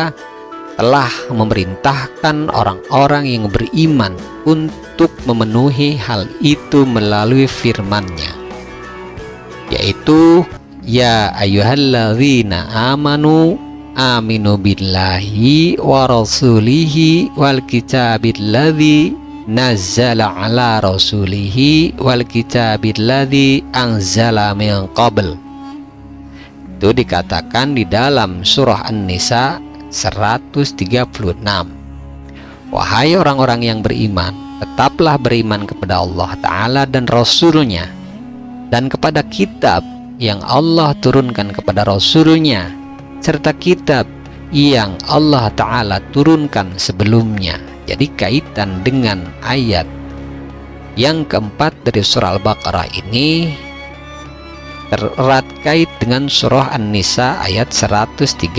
telah memerintahkan orang-orang yang beriman untuk memenuhi hal itu melalui firman-Nya, yaitu ya ayyuhalladzina amanu aminu billahi wa rasulihi wal kitabilladzi nazzala ala rasulihi wal kitabilladzi anzala min qabl. Itu dikatakan di dalam surah An-Nisa 136. Wahai orang-orang yang beriman, tetaplah beriman kepada Allah Ta'ala dan Rasul-Nya, dan kepada kitab yang Allah turunkan kepada Rasul-Nya, serta kitab yang Allah Ta'ala turunkan sebelumnya. Jadi kaitan dengan ayat yang keempat dari surah Al-Baqarah ini erat kait dengan surah An-Nisa ayat 136.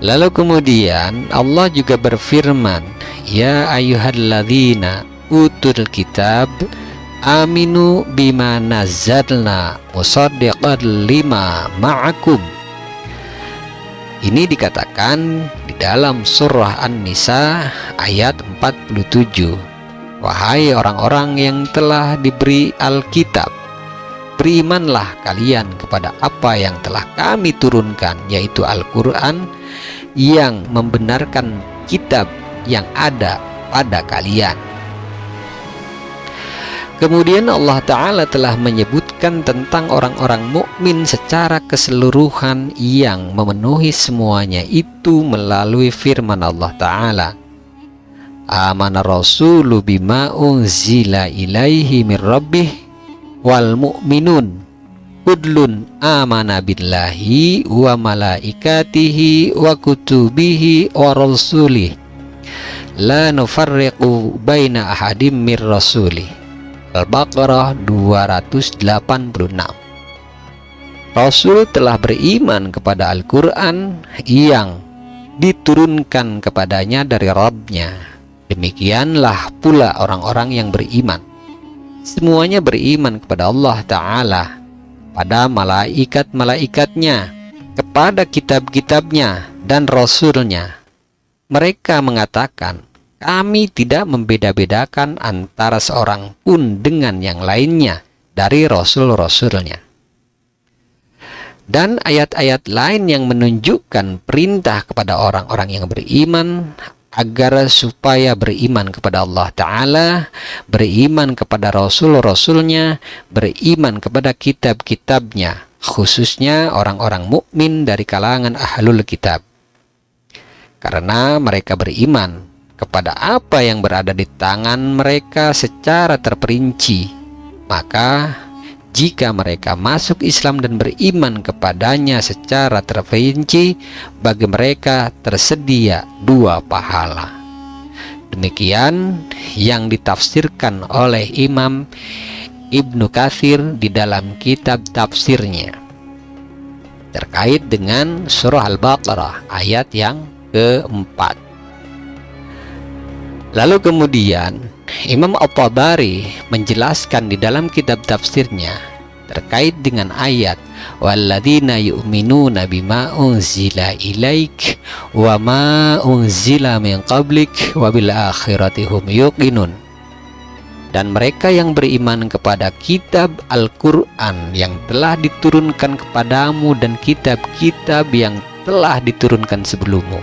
Lalu kemudian Allah juga berfirman, ya ayyuhalladzina utul kitab aminu bima nazzalna musaddiqan lima ma'akum. Ini dikatakan di dalam surah An-Nisa ayat 47. Wahai orang-orang yang telah diberi Alkitab, berimanlah kalian kepada apa yang telah kami turunkan, yaitu Al-Quran, yang membenarkan kitab yang ada pada kalian. Kemudian Allah Ta'ala telah menyebutkan tentang orang-orang mukmin secara keseluruhan yang memenuhi semuanya itu melalui firman Allah Ta'ala, amana rasulu bima unzila ilaihi mir rabbih wal mu'minun kullun amana billahi wa malaikatihi wa kutubihi wa rasulih la nufarriqu baina ahadim mir rasulih. Al-Baqarah 286. Rasul telah beriman kepada Al-Quran yang diturunkan kepadanya dari Rabb-Nya. Demikianlah pula orang-orang yang beriman. Semuanya beriman kepada Allah Ta'ala, pada malaikat-malaikatnya, kepada kitab-kitabnya dan Rasul-Nya. Mereka mengatakan, kami tidak membeda-bedakan antara seorang pun dengan yang lainnya dari Rasul-Rasul-Nya. Dan ayat-ayat lain yang menunjukkan perintah kepada orang-orang yang beriman agar supaya beriman kepada Allah Ta'ala, beriman kepada Rasul-Rasul-Nya, beriman kepada kitab-kitabnya, khususnya orang-orang mukmin dari kalangan ahlul kitab. Karena mereka beriman kepada apa yang berada di tangan mereka secara terperinci, maka jika mereka masuk Islam dan beriman kepadanya secara terperinci, bagi mereka tersedia 2 pahala. Demikian yang ditafsirkan oleh Imam Ibnu Katsir di dalam kitab tafsirnya terkait dengan surah Al-Baqarah ayat yang keempat. Lalu kemudian Imam At-Tabari menjelaskan di dalam kitab tafsirnya terkait dengan ayat walladzina yu'minuna bima unzila ilaik wa ma unzila min qablik wa bil akhirati hum yuqinun. Dan mereka yang beriman kepada kitab Al-Quran yang telah diturunkan kepadamu dan kitab-kitab yang telah diturunkan sebelummu,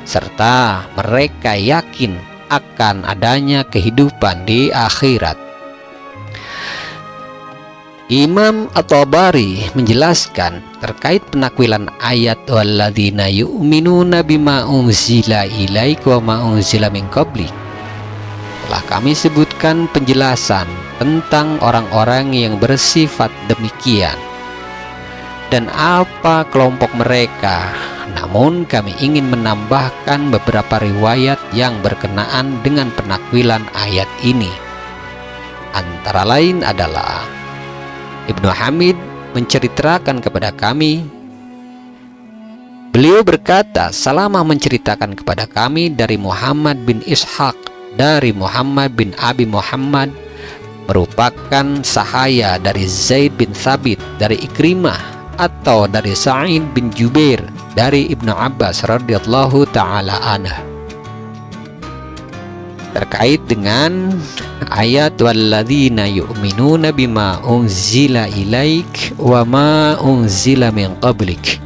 serta mereka yakin akan adanya kehidupan di akhirat. Imam At-Tabari menjelaskan terkait penakwilan ayat walladzina yu'minuna bima unzila ilaik wa ma unzila min qablik. Telah kami sebutkan penjelasan tentang orang-orang yang bersifat demikian dan apa kelompok mereka. Namun kami ingin menambahkan beberapa riwayat yang berkenaan dengan penakwilan ayat ini. Antara lain adalah Ibnu Hamid menceritakan kepada kami, beliau berkata, Salamah menceritakan kepada kami dari Muhammad bin Ishaq, dari Muhammad bin Abi Muhammad, merupakan sahaya dari Zaid bin Thabit, dari Ikrimah, atau dari Sa'id bin Jubair, dari Ibnu Abbas radhiyallahu ta'ala anhu, terkait dengan ayat walladzina yu'minuna bima unzila ilaik wa ma unzila min qablik.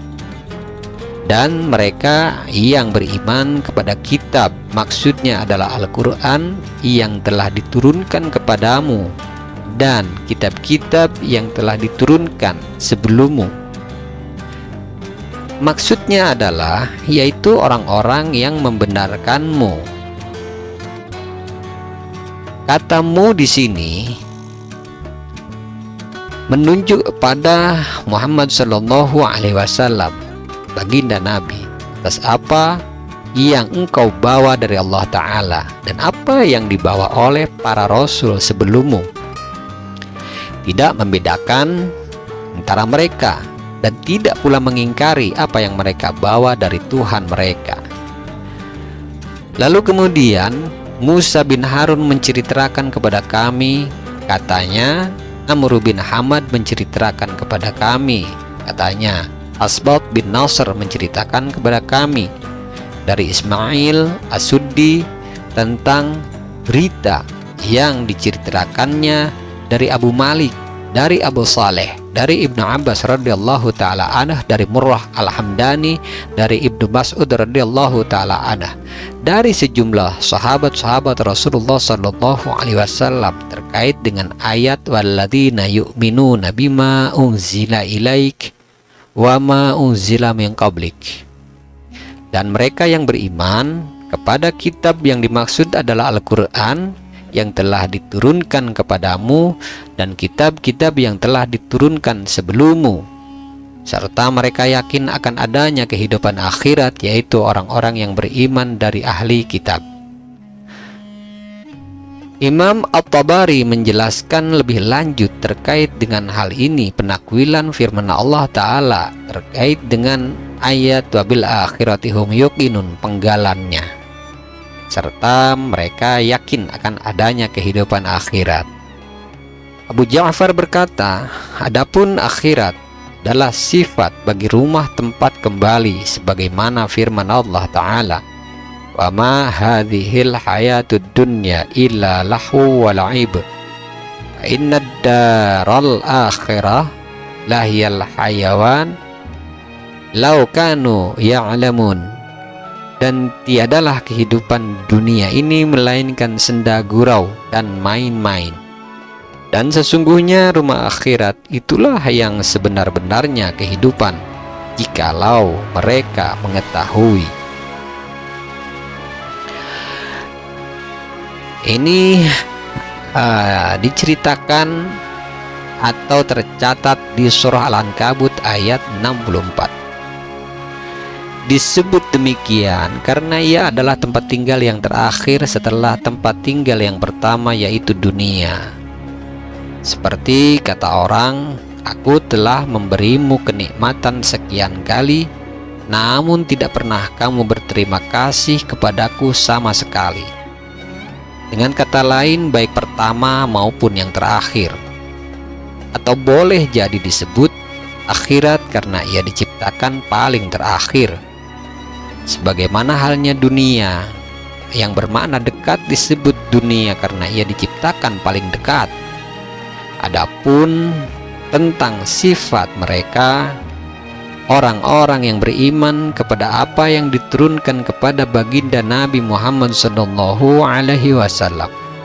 Dan mereka yang beriman kepada kitab, maksudnya adalah Al-Quran yang telah diturunkan kepadamu dan kitab-kitab yang telah diturunkan sebelummu. Maksudnya adalah yaitu orang-orang yang membenarkanmu. Katamu di sini menunjuk kepada Muhammad Shallallahu Alaihi Wasallam, baginda Nabi, atas apa yang engkau bawa dari Allah Ta'ala dan apa yang dibawa oleh para rasul sebelummu, tidak membedakan antara mereka dan tidak pula mengingkari apa yang mereka bawa dari Tuhan mereka. Lalu kemudian Musa bin Harun menceritakan kepada kami, katanya Amr bin Hamad menceritakan kepada kami, katanya Asbat bin Nasr menceritakan kepada kami dari Ismail As-Suddi tentang berita yang diceritakannya dari Abu Malik, dari Abu Saleh, dari Ibnu Abbas radhiyallahu taala anhu, dari Murrah Al-Hamdani, dari Ibnu Mas'ud radhiyallahu taala anhu, dari sejumlah sahabat-sahabat Rasulullah sallallahu alaihi wasallam terkait dengan ayat walladzina yu'minuna bima unzila ilaik wa ma unzila min qablik. Dan mereka yang beriman kepada kitab yang dimaksud adalah Al-Quran yang telah diturunkan kepadamu dan kitab-kitab yang telah diturunkan sebelummu, serta mereka yakin akan adanya kehidupan akhirat, yaitu orang-orang yang beriman dari ahli kitab. Imam At-Tabari menjelaskan lebih lanjut terkait dengan hal ini, penakwilan firman Allah Ta'ala terkait dengan ayat wabil akhirati hum yuqinun, penggalannya, serta mereka yakin akan adanya kehidupan akhirat. Abu Ja'far berkata, adapun akhirat adalah sifat bagi rumah tempat kembali, sebagaimana firman Allah Ta'ala, wa ma hadhil hayatud dunya illa lahu wa la'ib fa innad daral akhirah lahiyal hayawan law kanu ya'lamun. Dan tiadalah kehidupan dunia ini melainkan senda gurau dan main-main, dan sesungguhnya rumah akhirat itulah yang sebenar-benarnya kehidupan, jikalau mereka mengetahui. Ini diceritakan atau tercatat di surah Al-Ankabut ayat 64. Disebut demikian karena ia adalah tempat tinggal yang terakhir setelah tempat tinggal yang pertama, yaitu dunia. Seperti kata orang, aku telah memberimu kenikmatan sekian kali, namun tidak pernah kamu berterima kasih kepadaku sama sekali. Dengan kata lain, baik pertama maupun yang terakhir. Atau boleh jadi disebut akhirat karena ia diciptakan paling terakhir. Sebagaimana halnya dunia, yang bermakna dekat disebut dunia karena ia diciptakan paling dekat. Adapun tentang sifat mereka, orang-orang yang beriman kepada apa yang diturunkan kepada baginda Nabi Muhammad SAW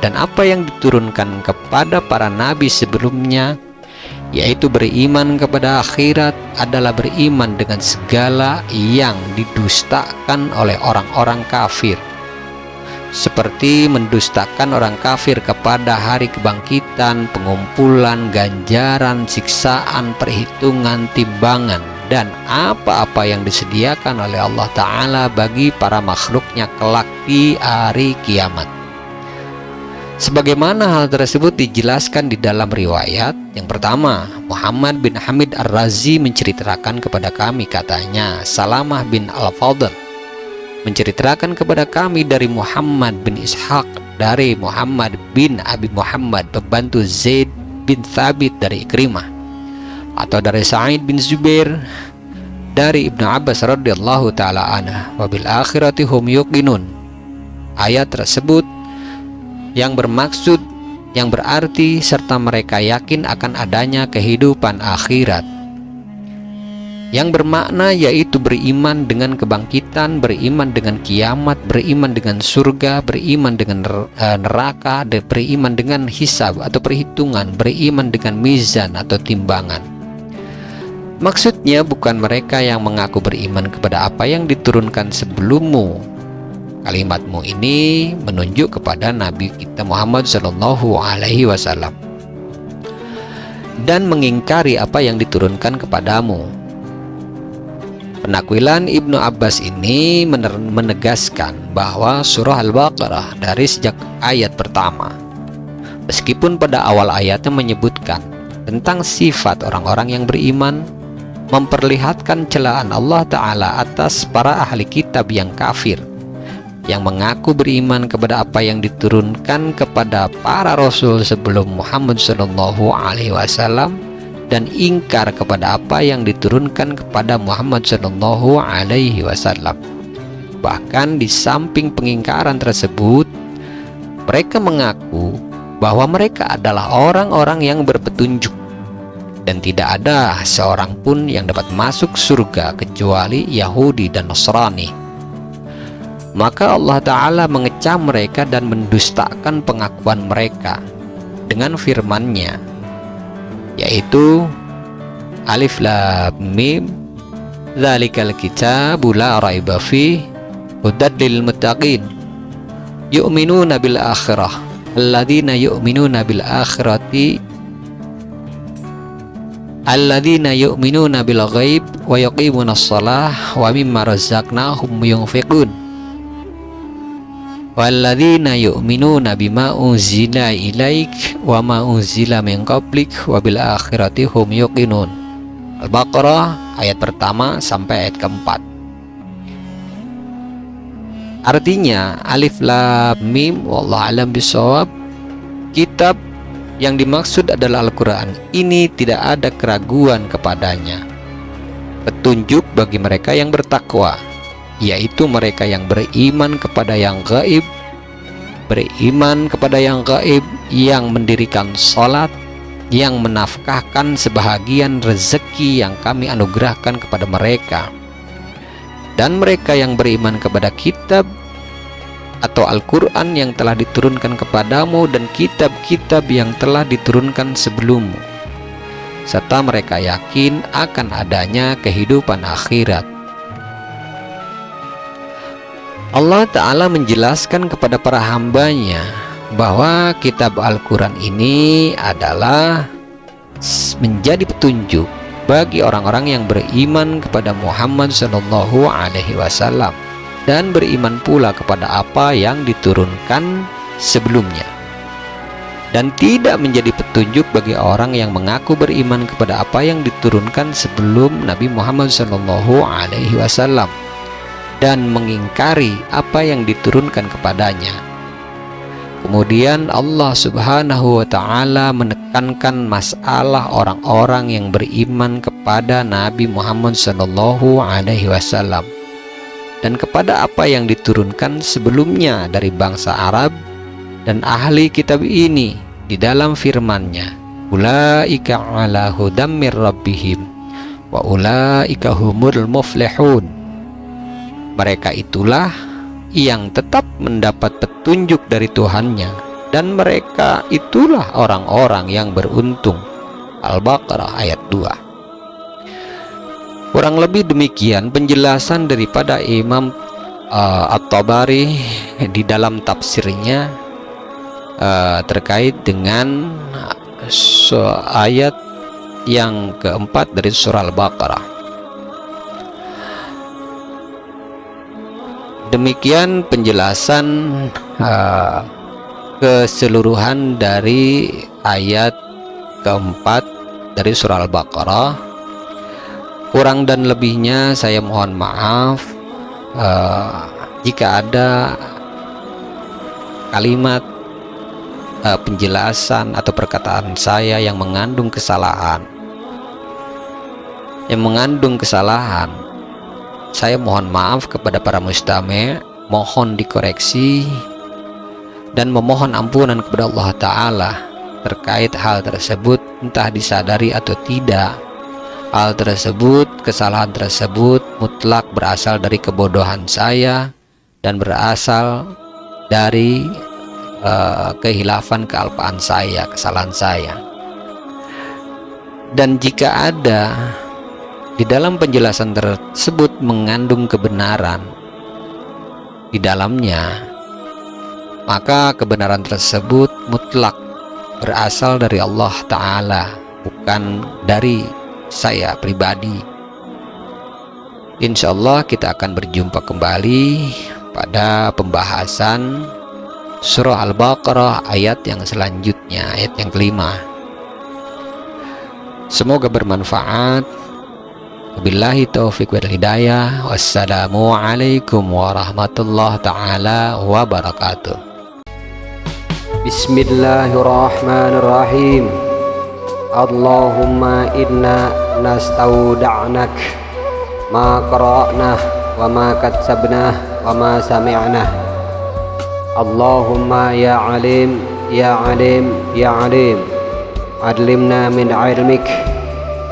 dan apa yang diturunkan kepada para nabi sebelumnya, yaitu beriman kepada akhirat, adalah beriman dengan segala yang didustakan oleh orang-orang kafir, seperti mendustakan orang kafir kepada hari kebangkitan, pengumpulan, ganjaran, siksaan, perhitungan, timbangan, dan apa-apa yang disediakan oleh Allah Ta'ala bagi para makhluknya kelak di hari kiamat. Sebagaimana hal tersebut dijelaskan di dalam riwayat. Yang pertama, Muhammad bin Hamid Ar-Razi menceritakan kepada kami, katanya Salamah bin Al-Fadl menceritakan kepada kami dari Muhammad bin Ishaq dari Muhammad bin Abi Muhammad, pembantu Zaid bin Thabit dari Ikrimah, atau dari Sa'id bin Zubair dari Ibnu Abbas radhiyallahu ta'ala anhu, wabil akhirati hum yuqinun. Ayat tersebut yang bermaksud, yang berarti serta mereka yakin akan adanya kehidupan akhirat, yang bermakna yaitu beriman dengan kebangkitan, beriman dengan kiamat, beriman dengan surga, beriman dengan neraka, dan beriman dengan hisab atau perhitungan, beriman dengan mizan atau timbangan. Maksudnya bukan mereka yang mengaku beriman kepada apa yang diturunkan sebelummu. Kalimatmu ini menunjuk kepada Nabi kita Muhammad SAW dan mengingkari apa yang diturunkan kepadamu. Penakwilan Ibnu Abbas ini menegaskan bahwa surah Al-Baqarah dari sejak ayat pertama, meskipun pada awal ayatnya menyebutkan tentang sifat orang-orang yang beriman, memperlihatkan celaan Allah Ta'ala atas para ahli kitab yang kafir, yang mengaku beriman kepada apa yang diturunkan kepada para rasul sebelum Muhammad SAW dan ingkar kepada apa yang diturunkan kepada Muhammad SAW. Bahkan di samping pengingkaran tersebut, mereka mengaku bahwa mereka adalah orang-orang yang berpetunjuk dan tidak ada seorang pun yang dapat masuk surga kecuali Yahudi dan Nasrani. Maka Allah Ta'ala mengecam mereka dan mendustakan pengakuan mereka dengan firman-Nya, yaitu Alif Lam Mim Dzalikal kitabu la raiba fihi hudal lil muttaqin yu'minuna bil akhirah alladzina yu'minuna bil akhirati alladzina yu'minuna bil ghaib wa yuqimunas shalah wa mimma razaqnahum yunfiqun walladzina yu'minuna bima unzila ilaik wa ma unzila min qablik wa bil akhirati hum yuqinun. Al-Baqarah ayat pertama sampai ayat keempat. Artinya Alif Lam Mim wallahu alam bisawab, kitab yang dimaksud adalah Al-Quran. Ini tidak ada keraguan kepadanya, petunjuk bagi mereka yang bertakwa, yaitu mereka yang beriman kepada yang gaib, beriman kepada yang gaib, yang mendirikan sholat, yang menafkahkan sebahagian rezeki yang kami anugerahkan kepada mereka, dan mereka yang beriman kepada kitab atau Al-Quran yang telah diturunkan kepadamu dan kitab-kitab yang telah diturunkan sebelummu, serta mereka yakin akan adanya kehidupan akhirat. Allah Ta'ala menjelaskan kepada para hambanya bahwa kitab Al-Quran ini adalah menjadi petunjuk bagi orang-orang yang beriman kepada Muhammad Shallallahu Alaihi Wasallam dan beriman pula kepada apa yang diturunkan sebelumnya, dan tidak menjadi petunjuk bagi orang yang mengaku beriman kepada apa yang diturunkan sebelum Nabi Muhammad Shallallahu Alaihi Wasallam dan mengingkari apa yang diturunkan kepadanya. Kemudian Allah Subhanahu wa Ta'ala menekankan masalah orang-orang yang beriman kepada Nabi Muhammad Shallallahu Alaihi Wasallam dan kepada apa yang diturunkan sebelumnya dari bangsa Arab dan ahli kitab ini di dalam firman-Nya, ulaika ala hudam mir rabbihim wa ulaika humul muflihun. Mereka itulah yang tetap mendapat petunjuk dari Tuhannya, dan mereka itulah orang-orang yang beruntung. Al-Baqarah ayat 2. Kurang lebih demikian penjelasan daripada Imam At-Tabari di dalam tafsirnya terkait dengan ayat yang keempat dari surah Al-Baqarah. Demikian penjelasan keseluruhan dari ayat keempat dari surah Al-Baqarah. Kurang dan lebihnya saya mohon maaf jika ada kalimat penjelasan atau perkataan saya yang mengandung kesalahan. Saya mohon maaf kepada para mustami', mohon dikoreksi dan memohon ampunan kepada Allah Ta'ala terkait hal tersebut, entah disadari atau tidak. Hal tersebut, kesalahan tersebut mutlak berasal dari kebodohan saya dan berasal dari kehilafan, kealpaan saya, kesalahan saya. Dan jika ada di dalam penjelasan tersebut mengandung kebenaran di dalamnya, maka kebenaran tersebut mutlak berasal dari Allah Ta'ala, bukan dari saya pribadi. Insya Allah kita akan berjumpa kembali pada pembahasan surah Al-Baqarah ayat yang selanjutnya, ayat yang kelima. Semoga bermanfaat. Wabillahi taufiq wal hidayah. Wassalamualaikum warahmatullahi taala wabarakatuh. Bismillahirrahmanirrahim. Allahumma inna nastauda'nak ma qara'nah wa ma katsabnah wa ma sami'nah. Allahumma ya alim ya alim ya alim, adlimna min ilmik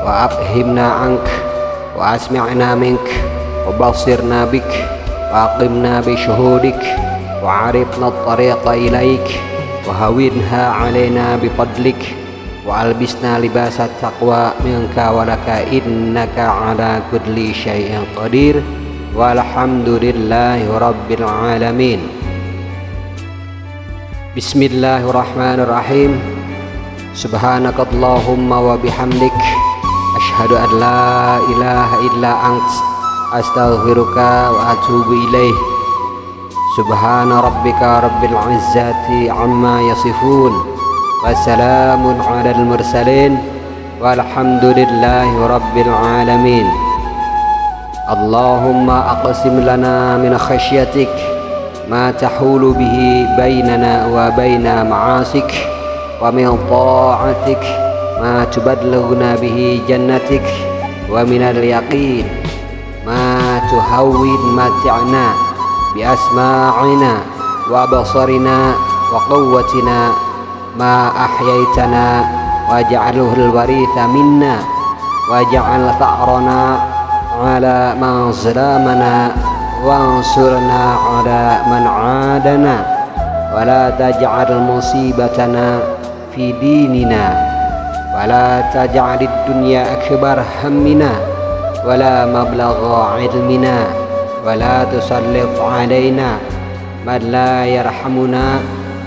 wa afhimna ank wa asmi'na mink wa basirna bik wa aqimna bi syuhudik wa arifna at-tariqa ilaik wa hawinha alaina bi fadlik wa albisna libasa taqwa minka wa laka innaka ala kulli syai'in qadir walhamdulillahi rabbil alamin. Bismillahirrahmanirrahim. Subhanakallahumma wa bihamdik, asyhadu an la ilaha illa ant, astaghfiruka wa atubu ilaih. Subhana rabbika rabbil izzati amma yasifun, wa salamun alal mursalin, walhamdulillahi rabbil alamin. Allahumma aqsim lana min khasyatik ma tahulu bihi bainana wa baina ma'asik, wa min ta'atik ma tubadlaghuna bihi jannatik, wa minal yaqin ma tuhawwin mati'na bi asma'ina wa basarina wa quwwatina ma ahyaitana waj'alhu al-waritha minna waj'al tha'rana ala man zalamana wansurna ala man 'adana wa la taj'al musibatana fi dinina wa la taj'alid dunya akbar hammina wa la mablagha ilmina wa la tusallit 'alaina man la yarhamuna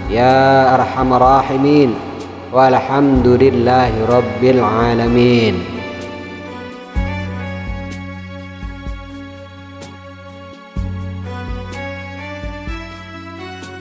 ya arhamar rahimin walhamdulillahi rabbil alamin.